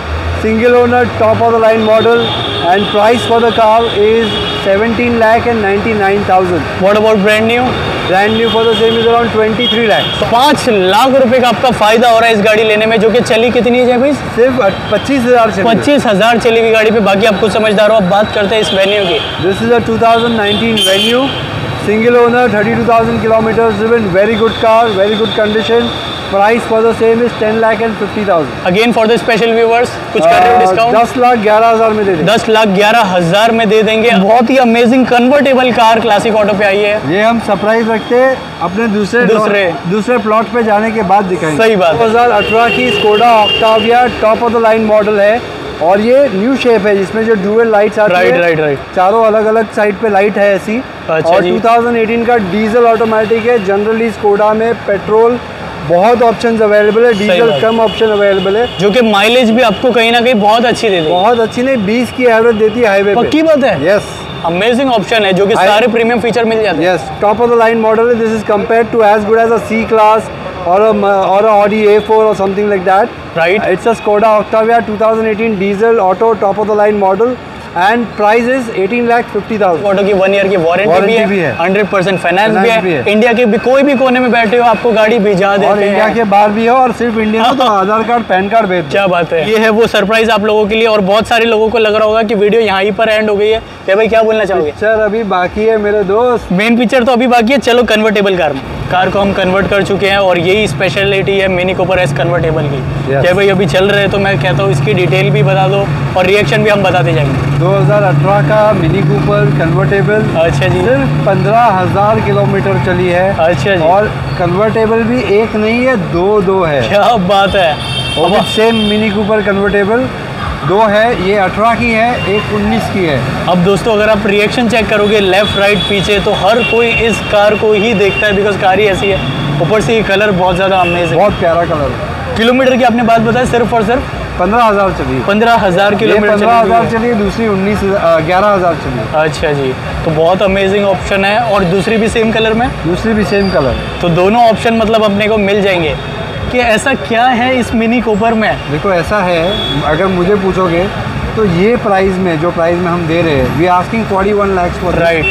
single owner top of the line model, and price for the car is 17,99,000।
What about brand new?
Brand new for the same is around 23 lakh.
5 lakh रुपए का आपका फायदा हो रहा है इस गाड़ी लेने में, जो कि चली कितनी है भाई?
सिर्फ 25,000 चली।
25,000 चली हुई गाड़ी पे। बाकी आपको समझदार हो। अब बात करते हैं इस वेन्यू की।
This is a 2019 venue, single owner, 32,000 kilometres driven, very good car, very good condition. Price for the same is 10,50,000।
Again for the special viewers कुछ कर रहे हो डिस्काउंट?
10,11,000 में दे देंगे।
10,11,000 में दे देंगे। बहुत ही amazing convertible car Classic Auto पे आई है।
ये हम सरप्राइज रखते हैं अपने दूसरे प्लॉट पे जाने के बाद दिखाएंगे।
सही बात।
2018 की Skoda Octavia top of the line model है, और ये न्यू शेप है जिसमें जो ड्यूअल लाइट्स आती है। राइट। चारों अलग अलग साइड पे लाइट है ऐसी।
अच्छा
और 2018 का डीजल ऑटोमेटिक है। जनरली स्कोडा में पेट्रोल बहुत ऑप्शंस अवेलेबल है, डीजल कम ऑप्शन अवेलेबल है,
जो कि माइलेज भी आपको कहीं ना कहीं बहुत अच्छी देती है।
बहुत अच्छी नहीं, 20 की एवरेज देती है हाईवे पे।
पक्की बात है।
यस,
अमेजिंग ऑप्शन है, जो कि सारे प्रीमियम फीचर मिल जाते हैं।
Yes, top of the line model है। This is compared to as good as a C class or a Audi A4 or something like that.
Right.
It's a Skoda Octavia 2018 diesel auto top of the line model, and price is 18,50,000।
Auto की 1 year की warranty भी है, 100% finance भी है। India के भी कोई भी कोने में बैठे हो आपको गाड़ी भिजा देते हैं।
और इंडिया के बाहर भी हो, और सिर्फ इंडिया हो तो आधार कार्ड पैन कार्ड भेज।
क्या बात है। ये है वो सरप्राइज आप लोगों के लिए। और बहुत सारे लोगों को लग रहा होगा कि वीडियो यहाँ पर एंड हो गई है। क्या भाई क्या बोलना चाहोगे?
पिक्चर अभी बाकी है मेरे दोस्त,
मेन पिक्चर तो अभी बाकी है। चलो कन्वर्टेबल कार को हम कन्वर्ट कर चुके हैं, और यही स्पेशलिटी है मिनी कूपर एस कन्वर्टेबल की। क्या भाई अभी चल रहे हैं तो मैं कहता हूँ इसकी डिटेल भी बता दो, और रिएक्शन भी हम बताते जाएंगे।
2018 का मिनी कूपर कन्वर्टेबल।
अच्छा जी।
सिर्फ 15,000 किलोमीटर चली है।
अच्छा जी।
और कन्वर्टेबल भी एक नहीं है, दो है।
क्या बात है।
सेम मिनी कूपर कन्वर्टेबल 2 है, ये 18 की है, एक 19 की है।
अब दोस्तों अगर आप रिएक्शन चेक करोगे लेफ्ट राइट पीछे, तो हर कोई इस कार को ही देखता है, बिकॉज कार ही ऐसी है। ऊपर से ये कलर बहुत ज़्यादा अमेजिंग,
बहुत प्यारा कलर है।
किलोमीटर की आपने बात बताया, सिर्फ और सिर्फ
15,000 चली।
15,000 किलोमीटर।
15,000 चली, दूसरी 11,000 चली।
अच्छा जी, तो बहुत अमेजिंग ऑप्शन है। और दूसरी भी सेम कलर में?
दूसरी भी सेम कलर,
तो दोनों ऑप्शन मतलब अपने को मिल जाएंगे। कि ऐसा क्या है इस मिनी कूपर में?
देखो ऐसा है, अगर मुझे पूछोगे तो ये प्राइस में, जो प्राइस में हम दे रहे हैं, we asking 41 lakh for.
Right.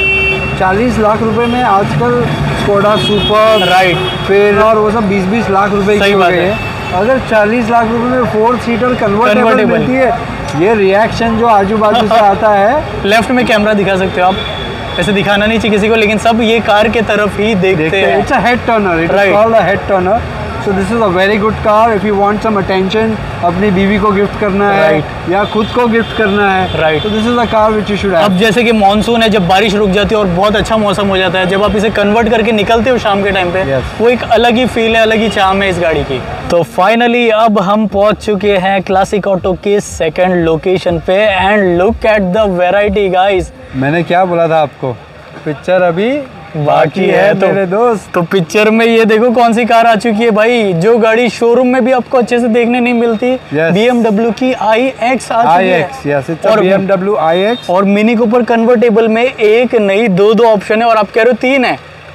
40 lakh रुपए में आजकल स्कोडा सुपर,
राइट,
फिर और वो सब 20-20 लाख रुपए की हो गए हैं। अगर 40 लाख रुपए में 4 सीटर कन्वर्टेबल मिलती है ये रिएक्शन जो आजू बाजू से आता है।
लेफ्ट में कैमरा दिखा सकते हो आप, ऐसे दिखाना नहीं चाहिए किसी को, लेकिन सब ये कार के तरफ ही देखते हैं।
It's a head turner, it is called a head turner. So this is a very good car if you want some attention, अपनी बीवी को गिफ्ट करना है या खुद को गिफ्ट करना है, तो this is a car which you should have.
अब जैसे कि मॉनसून है, जब बारिश रुक जाती है और बहुत अच्छा मौसम हो जाता है, जब आप इसे कन्वर्ट करके निकलते हो शाम के टाइम पे, वो एक अलग ही फील है, अलग ही चार्म है इस गाड़ी की। तो फाइनली अब हम पहुंच चुके हैं क्लासिक ऑटो के सेकंड लोकेशन पे and look at the variety guys.
मैंने क्या बोला था आपको, पिक्चर अभी बाकी है तो मेरे दोस्त।
तो पिक्चर में ये देखो कौन सी कार आ चुकी है भाई, जो गाड़ी शोरूम में भी आपको अच्छे से देखने नहीं मिलती। BMW की iX आ चुकी है।
और BMW iX
और मिनी कूपर कन्वर्टेबल में एक नहीं दो ऑप्शन है, और आप कह रहे हो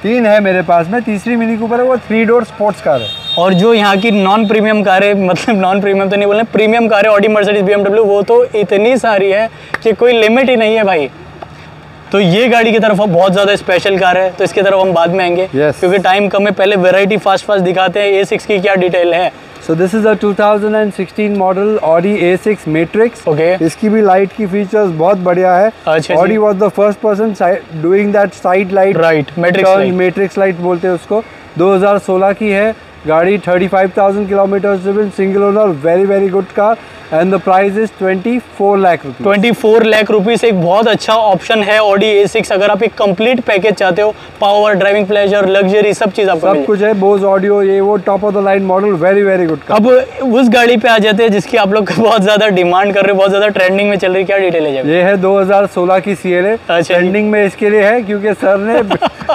तीन है
मेरे पास में। तीसरी मिनी कूपर है, वो 3 डोर स्पोर्ट्स कार है।
और जो यहाँ की नॉन प्रीमियम कार है, मतलब नॉन प्रीमियम तो नहीं बोलना, प्रीमियम कार है, ऑडी, मर्सिडीज, BMW, वो तो इतनी सारी है कि कोई लिमिट ही नहीं है भाई। तो ये गाड़ी की तरफ बहुत ज़्यादा स्पेशल कार है, तो इसकी तरफ हम बाद में आएंगे क्योंकि टाइम कम है। पहले वैरायटी फास्ट दिखाते हैं, A6 की क्या डिटेल है।
So this is a 2016 model Audi A6 Matrix। इसकी भी लाइट की फीचर्स बहुत बढ़िया है। Audi was the first person doing that side light, Matrix light बोलते हैं उसको। 2016 की है गाड़ी, 35,000 kilometre driven, single owner, very good car and the price is 24 lakh rupees.
24 lakh rupees एक बहुत अच्छा ऑप्शन है Audi A6। अगर आप एक कंप्लीट पैकेज चाहते हो, पावर, ड्राइविंग प्लेजर, लग्जरी, सब चीज आपको
सब कुछ है, बोस ऑडियो, ये वो top of the line model, very good car.
अब उस गाड़ी पे आ जाते हैं जिसकी आप लोग बहुत ज्यादा डिमांड कर रहे हो, बहुत ज्यादा ट्रेंडिंग में चल रही है, क्या डिटेल है?
ये है 2016 की CLA। ट्रेंडिंग में इसके लिए है क्योंकि सर ने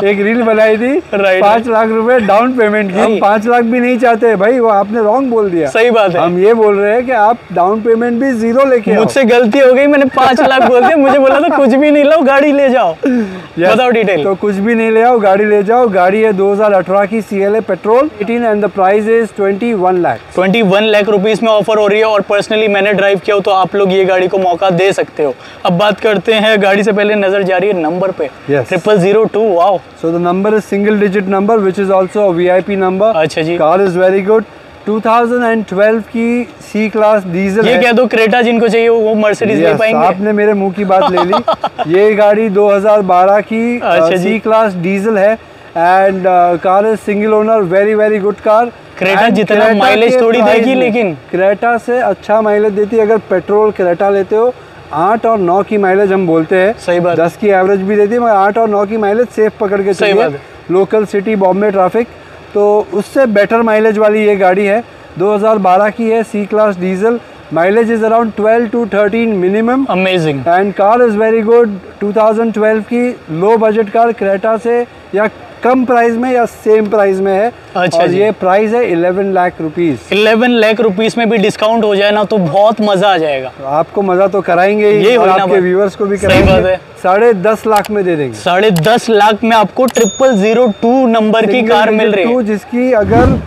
एक रील बनाई थी 5 लाख रुपए डाउन पेमेंट की। हम 5 लाख भी नहीं चाहते भाई, वो आपने रॉन्ग बोल दिया।
सही बात है,
हम ये बोल रहे हैं कि आप डाउन पेमेंट भी 0 लेके आओ।
मुझसे गलती हो गई, मैंने 5 लाख बोल दिया, मुझे बोला था कुछ भी नहीं लो, गाड़ी ले जाओ। बताओ डिटेल।
तो कुछ भी नहीं ले आओ, गाड़ी ले जाओ। गाड़ी है 2018 की CLA petrol 18 and the price is 21 lakh.
21 lakh rupees में ऑफर हो रही है, और पर्सनली मैंने ड्राइव किया हो तो आप लोग ये गाड़ी को मौका दे सकते हो। अब बात करते हैं गाड़ी से पहले नजर जा रही है नंबर पे, 0002। Wow.
So the number is single digit number which is also a VIP number।
अच्छा जी।
Car is very good। 2012 की C क्लास डीजल।
ये कह दो क्रेटा जिनको चाहिए वो मर्सिडीज ले पाएंगे।
आपने मेरे मुंह की बात ले ली। ये गाड़ी 2012 की C क्लास डीजल है and car is single owner, very good car.
Creta जितना माइलेज थोड़ी देगी, लेकिन
क्रेटा से अच्छा माइलेज देती है। अगर पेट्रोल क्रेटा लेते हो 8 और 9 की माइलेज हम बोलते हैं,
सही बात।
10 की एवरेज भी देती है, मगर 8 और 9 की माइलेज सेफ पकड़ के चलिए, लोकल सिटी बॉम्बे ट्रैफिक, तो उससे बेटर माइलेज वाली ये गाड़ी है। 2012 की है, C class diesel, mileage is around 12 to 13 minimum.
Amazing.
And car is very good. 2012 की लो बजट कार, क्रेटा से या कम प्राइस में या सेम प्राइस में है।
अच्छा
और ये प्राइस है 11 लाख रुपीस।
11 लाख रुपीस में भी डिस्काउंट हो जाए ना तो बहुत मजा आ जाएगा।
आपको मजा तो कराएंगे ही, और आपके व्यूअर्स को भी कराएंगे। 10.5 लाख में दे देंगे।
10.5 लाख में आपको 0002 नंबर की कार मिल रही है,
जिसकी अगर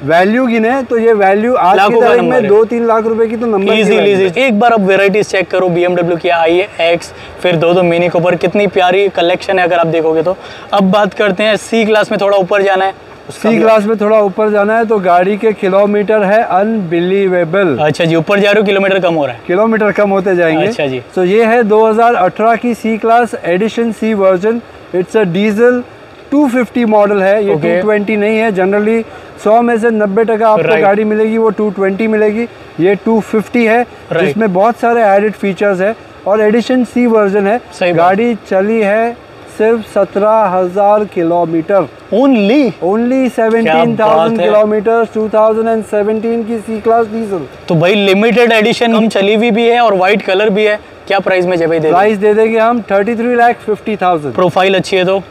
वैल्यू गिने तो ये वैल्यू आज की तारीख में 2-3 लाख रुपए की तो नंबर
इजीली। एक बार आप वेराइटीज चेक करो, BMW की iX, फिर दो मिनी कूपर, कितनी प्यारी कलेक्शन है अगर आप देखोगे तो। अब बात करते हैं C क्लास में थोड़ा ऊपर जाना है।
C क्लास में थोड़ा ऊपर जाना है तो गाड़ी के किलोमीटर है अनबिलीवेबल।
अच्छा जी, ऊपर जा रहे हो, किलोमीटर कम हो रहा है।
किलोमीटर कम होते जाएंगे।
अच्छा जी।
तो ये है 2018 की C class edition C version. It's a diesel 250 model है, ये 220 नहीं है। जनरली 100 में से 90% आपको गाड़ी मिलेगी वो 220 मिलेगी, ये 250 है, जिसमें बहुत सारे एडेड फीचर्स है और एडिशन C वर्जन है। गाड़ी चली है सिर्फ 17,000 किलोमीटर। Only 17,000 kilometre. 2017 की C क्लास डीजल।
तो भाई लिमिटेड एडिशन हम चली हुई भी है और व्हाइट कलर भी है। क्या प्राइस में जब
प्राइस दे देंगे हम 33,50,000।
प्रोफाइल अच्छी है तो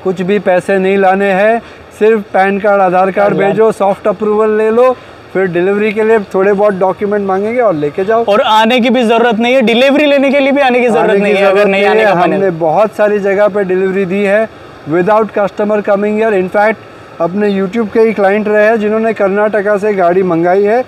कुछ भी पैसे नहीं लाने हैं, सिर्फ पैन कार्ड, आधार कार्ड भेजो, सॉफ्ट अप्रूवल ले लो, फिर डिलीवरी के लिए थोड़े बहुत डॉक्यूमेंट मांगेंगे और लेके जाओ।
और आने की भी जरूरत नहीं है, डिलीवरी लेने के लिए भी आने की जरूरत नहीं है। अगर नहीं आने का
हमने बहुत सारी जगह पे डिलीवरी दी है without customer coming here. In fact अपने यूट्यूब के ही क्लाइंट रहे हैं जिन्होंने कर्नाटका से गाड़ी मंगाई है,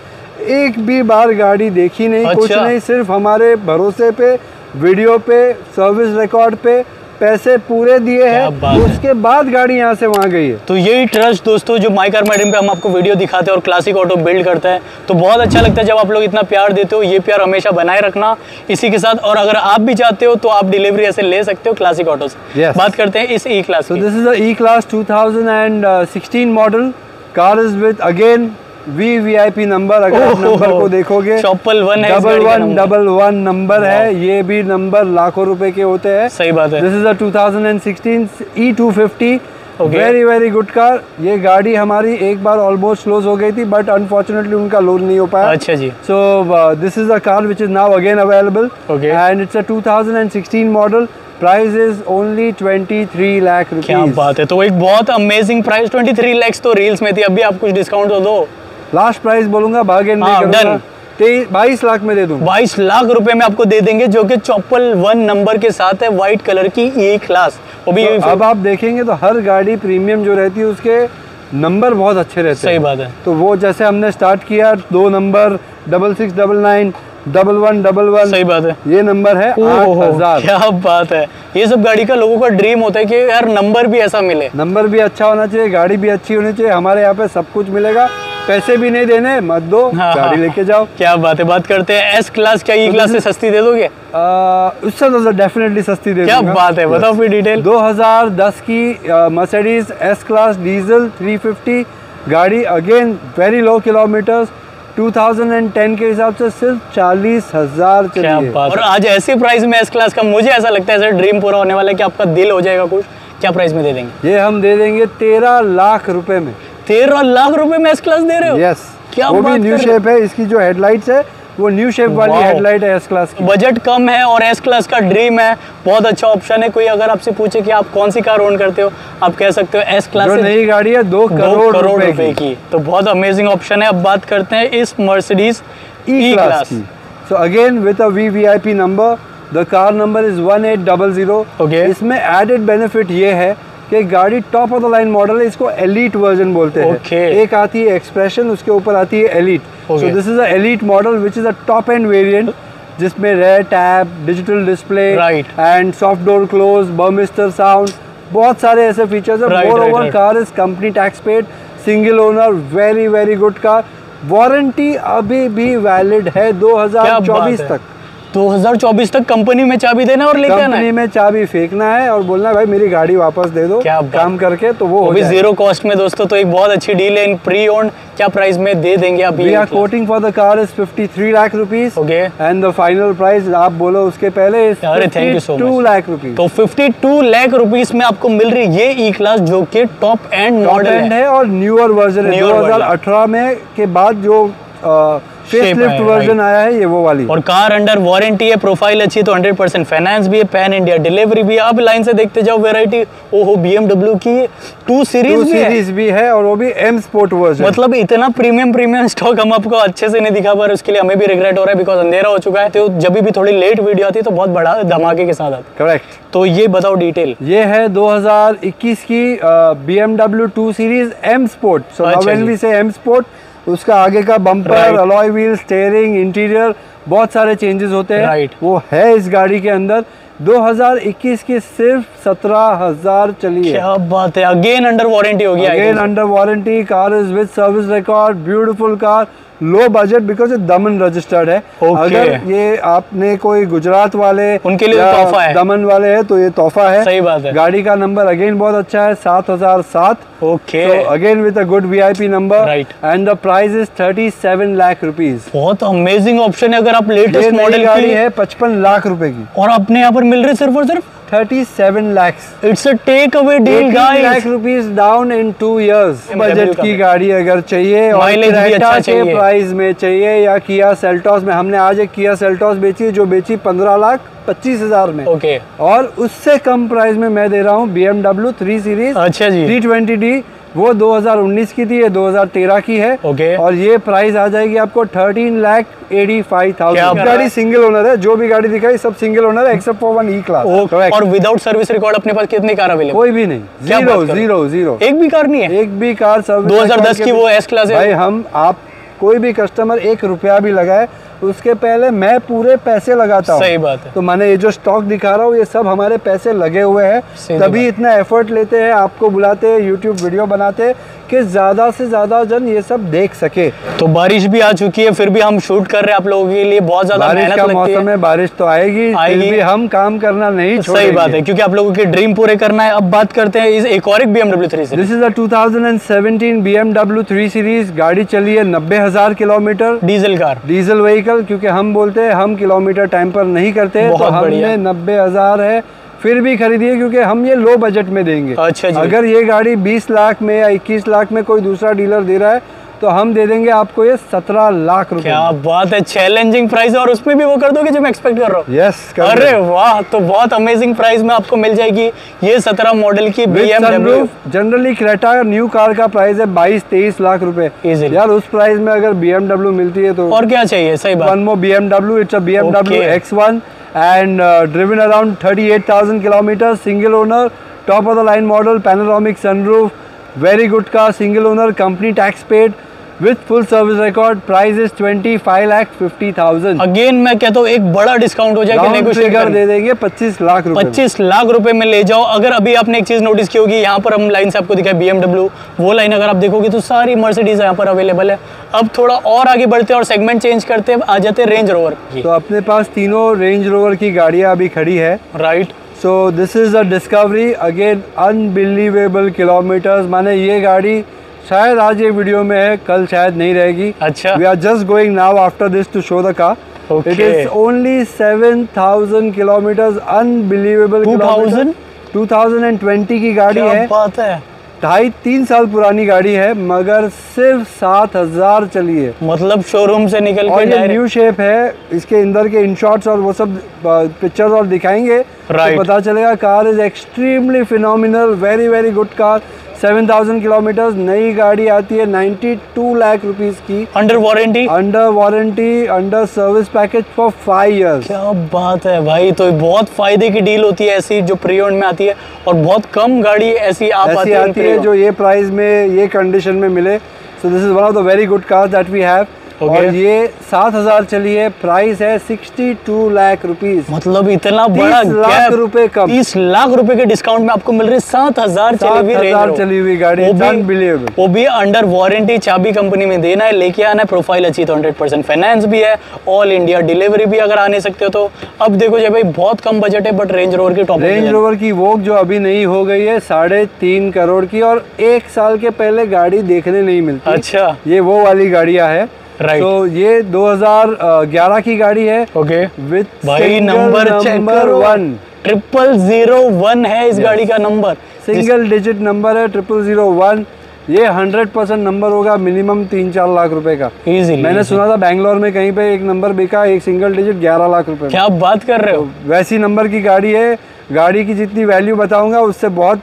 एक भी बार गाड़ी देखी नहीं। कुछ नहीं, सिर्फ हमारे भरोसे पे, वीडियो पे, सर्विस रिकॉर्ड पे पैसे पूरे दिए हैं, उसके बाद गाड़ी यहाँ से वहाँ गई है।
तो यही ट्रस्ट दोस्तों जो माय कार माय ड्रीम पे हम आपको वीडियो दिखाते हैं और क्लासिक ऑटो बिल्ड करते हैं, तो बहुत अच्छा लगता है जब आप लोग इतना प्यार देते हो। ये प्यार हमेशा बनाए रखना इसी के साथ, और अगर आप भी चाहते हो तो आप डिलीवरी ऐसे ले सकते हो क्लासिक ऑटो से। बात करते हैं इस ई क्लास की।
This is the E class 2016 model. Car is with again VVIP number. अगर आप नंबर को देखोगे 1111 नंबर है, ये भी नंबर लाखों रुपए के होते हैं।
सही बात है।
This is the 2016 E250, very good car. ये गाड़ी हमारी एक बार ऑलमोस्ट क्लोज हो गई थी, बट अनफॉर्चुनेटली उनका लोन नहीं हो पाया।
अच्छा जी।
So this is a car which is now again available and it's a 2016 model. Price is only 23 lakh rupees.
क्या बात है, तो एक बहुत अमेजिंग प्राइस। 23 लाख तो रील्स में थी, अभी आप कुछ डिस्काउंट तो दो।
लास्ट प्राइस बोलूंगा, बार्गेन नहीं करूंगा, 22 लाख में दे दूं।
22 लाख रुपए में आपको दे देंगे, जो कि 1 नंबर के साथ है, व्हाइट कलर की ई क्लास। वो भी
तो अब आप देखेंगे तो हर गाड़ी प्रीमियम जो रहती है उसके नंबर बहुत अच्छे रहते हैं।
सही बात है।
तो वो जैसे हमने स्टार्ट किया 2 नंबर 6699 1111।
सही बात है।
ये नंबर है 8000।
क्या बात है, ये सब गाड़ी का लोगों का ड्रीम होता है कि यार नंबर भी ऐसा मिले।
नंबर भी अच्छा होना चाहिए, गाड़ी भी अच्छी होनी चाहिए। हमारे यहाँ पे सब कुछ मिलेगा, पैसे भी नहीं देने, मत दो, गाड़ी लेके जाओ।
क्या बात है। बात करते हैं एस क्लास, क्या ई क्लास से सस्ती दे दोगे?
उससे तो डेफिनेटली सस्ती दे दूंगा।
क्या बात है, बताओ फिर डिटेल।
2010 की मर्सिडीज एस क्लास डीजल 350 गाड़ी, अगेन वेरी लो किलोमीटर्स, 2010 के हिसाब से सिर्फ 40,000 चली है।
और आज ऐसे प्राइस में एस क्लास का, मुझे ऐसा लगता है ऐसा ड्रीम पूरा होने वाला है कि आपका दिल हो जाएगा खुश। क्या प्राइस में दे देंगे?
ये हम दे देंगे 13 लाख रुपए में।
13 लाख रुपए में एस क्लास दे रहे हो?
यस।
क्या
वो
बात
भी न्यू शेप है, इसकी जो हेडलाइट्स है वो न्यू शेप वाली हेडलाइट है एस क्लास की।
बजट कम है और एस क्लास का ड्रीम है, बहुत अच्छा ऑप्शन है। कोई अगर आपसे पूछे कि आप कौन सी कार ओन करते हो, आप कह सकते हो एस क्लास।
जो नई गाड़ी है 2 करोड़ रुपए की,
तो बहुत अमेजिंग ऑप्शन है। अब बात करते हैं इस मर्सिडीज ई क्लास की।
So again with a VVIP number, the car number is 1800। इसमें एडेड बेनिफिट ये है कि गाड़ी top of the line model है, इसको एलीट वर्जन बोलते हैं। एक आती है एक्सप्रेशन, उसके ऊपर आती है elite. So this is a elite model which is a top end variant, जिसमें rear tab, digital display and soft door close, Burmester sound, बहुत सारे ऐसे फीचर्स है। Moreover car is company tax paid, single owner, very good car. Warranty अभी भी valid है 2024 तक।
2024 तक कंपनी में चाबी देना और लेके आना है।
कंपनी में चाबी फेंकना है और बोलना है भाई मेरी गाड़ी वापस दे दो, काम करके, तो वो
भी जीरो कॉस्ट में दोस्तों। तो एक बहुत अच्छी डील है। इन प्री ओन्ड क्या प्राइस में दे देंगे आप?
We are quoting for the car is 53 lakh rupees and the final price आप बोलो उसके पहले इज 52 लाख रुपीस।
तो 52 लाख रुपीस में आपको मिल रही है ये ई क्लास, जो कि टॉप एंड मॉडल है
और न्यूअर वर्जन है। 2018 में के बाद जो फेसलिफ्ट वर्जन आया है, ये वो वाली।
और कार अंडर वारंटी है, प्रोफाइल अच्छी है, तो 100% फाइनेंस भी है, पैन इंडिया डिलीवरी भी है। अब लाइन से देखते जाओ वैरायटी। ओहो, BMW की 2 सीरीज भी है
और वो भी M स्पोर्ट वर्जन।
मतलब इतना प्रीमियम स्टॉक हम आपको अच्छे से नहीं दिखा पा रहे, उसके लिए हमें भी रिग्रेट हो रहा है, बिकॉज अंधेरा हो चुका है। तो जब भी थोड़ी लेट वीडियो आती है तो बहुत बड़ा धमाके के साथ आती है।
करेक्ट।
तो ये बताओ डिटेल।
ये है 2021 की BMW 2 series M sport. So when we say M sport, उसका आगे का bumper, alloy wheel, steering, interior, बहुत सारे चेंजेस होते हैं। वो है इस गाड़ी के अंदर। 2021 की सिर्फ 17,000 चली है।
क्या बात है। अगेन अंडर वारंटी होगी।
Again under warranty. Car is with service record, beautiful car, low budget because ये दमन रजिस्टर्ड है। अगर ये आपने कोई गुजरात वाले
उनके लिए तोहफा है,
दमन वाले है, तो ये तोहफा है।
सही बात है।
गाड़ी का नंबर अगेन बहुत अच्छा है, 7007।
Okay.
So again with a good VIP number, and the price is 37 lakh rupees.
बहुत अमेजिंग ऑप्शन है। अगर आप लेटेस्ट मॉडल
गाड़ी है 55 लाख रुपए की,
और अपने यहाँ पर मिल रही सिर्फ और सिर्फ
37 lakhs।
It's a take away deal guys.
18 lakh rupees down in 2 years। Budget की गाड़ी अगर चाहिए और
अच्छा
के प्राइस में चाहिए, या किया सेल्टॉस में, हमने आज एक किया सेल्टॉस बेची जो बेची 15,25,000 में। और उससे कम प्राइस में मैं दे रहा हूँ BMW 3 सीरीज।
अच्छा जी।
320D, वो 2019 की थी, ये 2013 की है। और ये प्राइस आ जाएगी आपको 13,85,000। गाड़ी सिंगल ओनर है, जो भी गाड़ी दिखाई सब सिंगल ओनर है एक्सेप्ट फॉर 1 ई क्लास।
और विदाउट सर्विस रिकॉर्ड अपने पास कितनी कार अवेलेबल?
कोई भी नहीं, जीरो।
एक भी कार नहीं है?
एक भी कार सर्विस।
2010 की वो एस क्लास है
भाई। हम आप कोई भी कस्टमर 1 रुपया भी लगाए, उसके पहले मैं पूरे पैसे लगाता हूँ।
सही बात है।
तो मैंने ये जो स्टॉक दिखा रहा हूँ ये सब हमारे पैसे लगे हुए हैं, तभी इतना एफर्ट लेते हैं, आपको बुलाते हैं, यूट्यूब वीडियो बनाते हैं कि ज़्यादा से ज़्यादा जन ये सब देख सके।
तो बारिश भी आ चुकी है, फिर भी हम शूट कर रहे हैं आप लोगों के लिए, बहुत ज़्यादा मेहनत लगती है। बारिश का मौसम
है, बारिश तो आएगी, फिर भी हम काम करना नहीं छोड़ेंगे।
सही बात है, क्योंकि आप लोगों के ड्रीम पूरे करना है। अब बात करते हैं इस एक और एक BMW 3 series.
This is a 2017 BMW 3 series. गाड़ी चली है 90,000 kilometre.
Diesel car,
diesel vehicle, क्योंकि हम बोलते हैं हम किलोमीटर टाइम पर नहीं करते, तो हमने 90,000 है फिर भी खरीदिए, क्योंकि हम ये लो बजट में देंगे।
अच्छा जी।
अगर ये गाड़ी 20 लाख में या 21 लाख में कोई दूसरा डीलर दे रहा है तो हम दे देंगे आपको ये 17 लाख रुपए।
क्या बात है, चैलेंजिंग प्राइस, और उसमें भी वो कर दोगे जो मैं एक्सपेक्ट कर रहा हूँ।
यस,
अरे वाह, तो बहुत अमेजिंग प्राइस में आपको मिल जाएगी ये 17 मॉडल की BMW।
Generally Creta new car का प्राइस है 22-23 लाख रुपए। यार उस प्राइस में अगर BMW मिलती है तो
और क्या चाहिए। सही बात।
One more BMW, it's a BMW X1 and driven around 38,000 kilometers, single owner, top of the line model, panoramic sunroof, very good car, single owner, company tax paid with full service record. Price is 25,50,000।
Again मैं कहता हूँ एक बड़ा discount हो जाएगा,
negotiate दे देंगे 25 लाख रुपए।
25 लाख रुपए में ले जाओ। अगर अभी आपने एक चीज नोटिस की होगी, यहाँ पर हम लाइन से आपको दिखाई BMW, वो लाइन अगर आप देखोगे तो सारी मर्सिडीज यहाँ पर अवेलेबल है। अब थोड़ा और आगे बढ़ते हैं और सेगमेंट चेंज करते हैं, आ जाते हैं रेंज रोवर।
तो अपने पास तीनों रेंज रोवर की गाड़ियाँ अभी खड़ी है।
Right.
So this is a discovery, again unbelievable kilometres. माने ये गाड़ी शायद आज ये वीडियो में है, कल शायद नहीं रहेगी।
अच्छा।
We are just going now after this to show the car. It is only 7,000 kilometres, unbelievable. 2020 की गाड़ी है।
बात है।
2.5-3 साल पुरानी गाड़ी है, मगर सिर्फ 7,000 चली है।
मतलब शोरूम से निकल के
ये न्यू शेप है। इसके अंदर के इनशॉट्स और वो सब पिक्चर्स और दिखाएंगे तो पता चलेगा। Car is extremely phenomenal, very very good car. 7,000 kilometres, नई गाड़ी आती है 92 लाख रुपीस की।
Under warranty,
under service package for 5 years।
क्या बात है भाई, तो बहुत फायदे की डील होती है ऐसी जो प्री ओन्ड में आती है, और बहुत कम गाड़ी ऐसी आती है
जो ये प्राइस में, ये कंडीशन में मिले। So this is one of the very good cars that we have. और ये 7,000 चली है, प्राइस है 62 लाख रुपीस।
मतलब इतना बड़ा
30 लाख रुपए कम,
30 लाख रुपए के डिस्काउंट में आपको मिल रही है 7,000
चली हुई गाड़ी,
वो भी अंडर वारंटी। चाबी कंपनी में देना है, लेके आना है, प्रोफाइल अच्छी तो 100% फाइनेंस भी है, ऑल इंडिया डिलीवरी भी अगर आने सकते हो तो। अब देखो जब भाई बहुत कम बजट है, बट रेंज रोवर की टॉप,
रेंज रोवर की वोग जो अभी नहीं हो गई है 3.5 करोड़ की, और 1 साल के पहले गाड़ी देखने नहीं मिलती।
अच्छा,
ये वो वाली गाड़ियाँ है।
राइट।
तो ये 2011 की गाड़ी है।
ओके।
विद
भाई नंबर 10001 है इस गाड़ी का नंबर,
सिंगल डिजिट नंबर है 00001। ये 100% नंबर होगा, मिनिमम 3-4 लाख रुपए का।
इजीली।
मैंने सुना था बैंगलोर में कहीं पे एक नंबर बिका, एक सिंगल डिजिट 11 लाख रुपए।
क्या बात कर रहे हो।
वैसी नंबर की गाड़ी है। गाड़ी की जितनी वैल्यू बताऊंगा उससे बहुत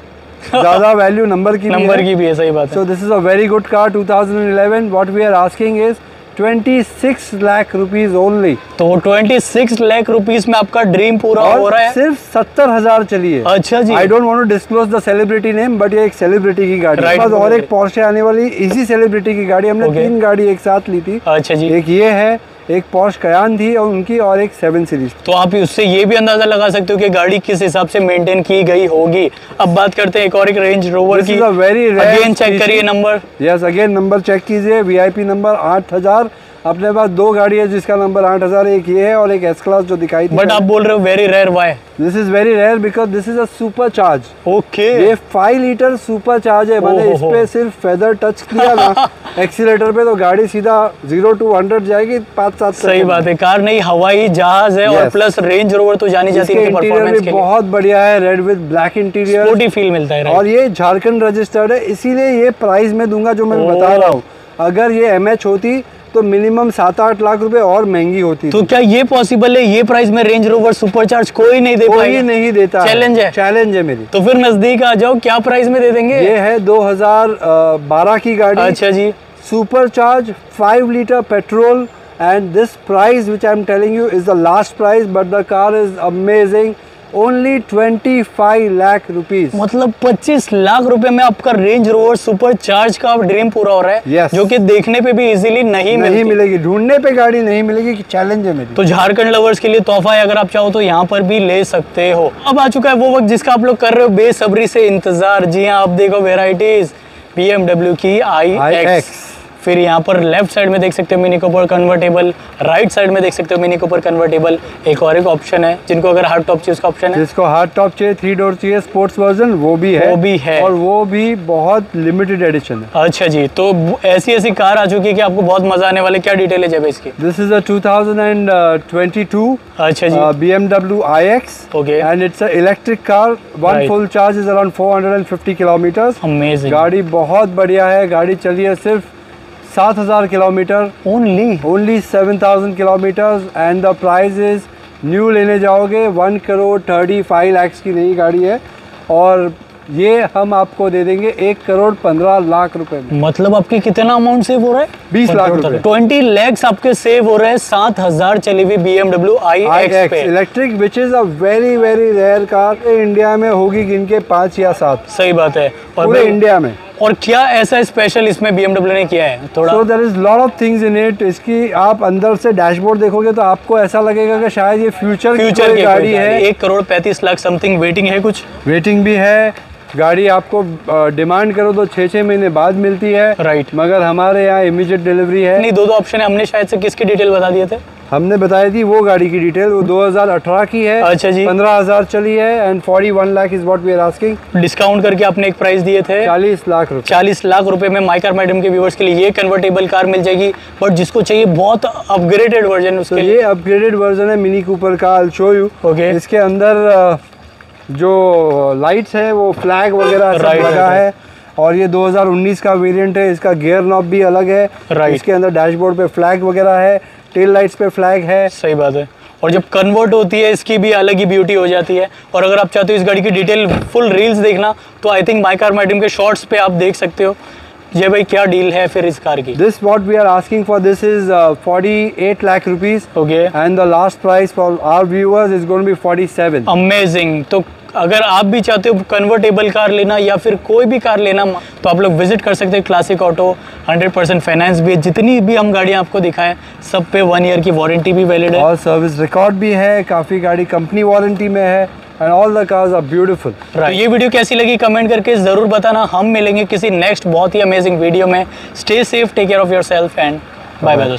ज्यादा वैल्यू नंबर की भी है।
सही बात है।
So this is a very good car 2011। What we are asking is 26 lakh rupees only.
तो 26 लाख रुपीज में आपका ड्रीम पूरा हो रहा है।
सिर्फ 70,000 चली है।
अच्छा जी।
I don't want to disclose the celebrity name, but ये एक सेलिब्रिटी की गाड़ी है। और एक पोर्शे आने वाली, इसी सेलिब्रिटी की गाड़ी। हमने 3 गाड़ी एक साथ ली थी।
अच्छा जी।
एक ये है, एक पोर्श कयान थी और उनकी, और एक 7 सीरीज।
तो आप उससे ये भी अंदाजा लगा सकते हो कि गाड़ी किस हिसाब से मेंटेन की गई होगी। अब बात करते हैं एक और एक रेंज रोवर की। अगेन चेक करिए number.
Yes, again number check कीजिए। VIP number 8000। अपने पास 2 गाड़ी है जिसका नंबर 8000, एक ये है और एक एस क्लास जो दिखाई थी।
बट आप बोल रहे हो very rare, why?
This is very rare because this is a super charge.
Okay.
ये 5 लीटर सुपर चार्ज है। मैंने इस पे सिर्फ फेदर टच किया ना एक्सीलेटर पे, तो गाड़ी सीधा 0 to 100 जाएगी 5-7 सेकंड।
सही बात है, कार नहीं हवाई जहाज है। और प्लस रेंज रोवर तो जानी जाती है परफॉर्मेंस के लिए।
बहुत बढ़िया है, read with black interior,
sporty feel मिलता है।
और ये झारखंड रजिस्टर्ड है, इसीलिए ये प्राइस में दूंगा जो मैं बता रहा हूँ। अगर ये MH होती तो मिनिमम 7-8 लाख रुपए और महंगी होती।
तो क्या ये पॉसिबल है, ये प्राइस में रेंज रोवर सुपरचार्ज कोई नहीं दे पाएगा?
कोई नहीं देता। चैलेंज है मेरी।
तो फिर नजदीक आ जाओ, क्या प्राइस में दे देंगे?
ये है 2012 की गाड़ी।
अच्छा जी।
Supercharge 5 litre petrol, and this price which I am telling you is the last price, but the car is amazing, only 25 lakh rupees.
मतलब 25 लाख रुपए में आपका रेंज रोवर सुपर चार्ज का ड्रीम पूरा हो रहा है।
yes.
जो कि देखने पे भी इजीली नहीं
मिलेगी, ढूंढने पे गाड़ी नहीं मिलेगी, कि चैलेंज है मेरी।
तो झारखंड लवर्स के लिए तोहफा है, अगर आप चाहो तो यहाँ पर भी ले सकते हो। अब आ चुका है वो वक्त जिसका आप लोग कर रहे हो बेसब्री से इंतजार। जी हाँ, अब देखो वेराइटीज BMW की iX। फिर यहाँ पर लेफ्ट साइड में देख सकते हो mini Cooper convertible, right side में देख सकते हो मिनी कूपर कन्वर्टेबल। एक और एक ऑप्शन है जिनको अगर हार्ड टॉप चाहिए उसका ऑप्शन है,
जिसको हार्ड टॉप चाहिए 3 डोर चाहिए स्पोर्ट्स वर्जन वो भी है और वो भी बहुत लिमिटेड एडिशन है।
अच्छा जी, तो ऐसी कार आ चुकी है कि आपको बहुत मजा आने वाले। क्या डिटेल है जब इसकी?
दिस इज अ 2022
अच्छा जी
BMW iX
okay
and it's a electric car. One full charge is around 450 kilometre.
Amazing,
गाड़ी बहुत बढ़िया है। गाड़ी चली है सिर्फ 7000 kilometre, only 7000 kilometre and the price is new लेने जाओगे 1,35 लाख की नई गाड़ी है और ये हम आपको दे देंगे 1,15 रुपए में।
मतलब आपके कितना अमाउंट सेव हो रहा है?
20 लाख रुपए।
20 lakhs आपके सेव हो रहे हैं 7000 चली हुई BMW iX पे
electric, which is a very very rare car. India में होगी गिन के 5 या 7।
सही बात है, और
पूरे इंडिया में।
और क्या ऐसा स्पेशल इसमें BMW ने किया है थोड़ा?
So there is lot of things in it। इसकी आप अंदर से डैशबोर्ड देखोगे तो आपको ऐसा लगेगा कि शायद ये फ्यूचर की गाड़ी है।
1,35 लाख समथिंग वेटिंग है, कुछ
वेटिंग भी है। गाड़ी आपको डिमांड करो तो 6-6 महीने बाद मिलती है,
राइट।
मगर हमारे यहाँ इमीडिएट डिलीवरी है।
नहीं, दो ऑप्शन है। हमने शायद से किसकी डिटेल बता दिए थे?
हमने बताई थी वो गाड़ी की डिटेल, वो 2018 की है।
अच्छा जी,
15,000 चली है and 41 lakh is what we are asking.
Discount करके आपने एक प्राइस दिए थे
40 लाख रुपए।
40 लाख रुपए में माई कार मैडम के व्यूअर्स के लिए ये कन्वर्टेबल कार मिल जाएगी। बट जिसको चाहिए बहुत अपग्रेडेड वर्जन, उसके
ये अपग्रेडेड वर्जन है मिनी कूपर का। I will show you.
Okay,
इसके अंदर जो लाइट्स है वो फ्लैग वगैरह सब लगा है और ये 2019 का वेरिएंट है। इसका गियर नॉब भी अलग है। इसके अंदर डैशबोर्ड पे फ्लैग वगैरह है, टेल लाइट्स पे फ्लैग है।
सही बात है। और जब कन्वर्ट होती है इसकी भी अलग ही ब्यूटी हो जाती है। और अगर आप चाहते हो इस गाड़ी की डिटेल फुल रील्स देखना तो I think my car madam के शॉर्ट्स पे आप देख सकते हो। ये भाई क्या डील है फिर इस कार की?
This what we are asking for this is 48 lakh rupees.
Okay,
and the last price for our viewers is going to be 47।
Amazing. तो अगर आप भी चाहते हो कन्वर्टेबल कार लेना या फिर कोई भी कार लेना तो आप लोग विजिट कर सकते हैं क्लासिक ऑटो। 100% फाइनेंस भी है। जितनी भी हम गाड़ियां आपको दिखाएं सब पे 1 ईयर की वारंटी भी वैलिड है
और सर्विस रिकॉर्ड भी है। काफ़ी गाड़ी कंपनी वारंटी में है and all the cars are beautiful.
तो ये वीडियो कैसी लगी कमेंट करके ज़रूर बताना। हम मिलेंगे किसी नेक्स्ट बहुत ही अमेजिंग वीडियो में। Stay safe, take care of yourself and bye bye दोस्तों।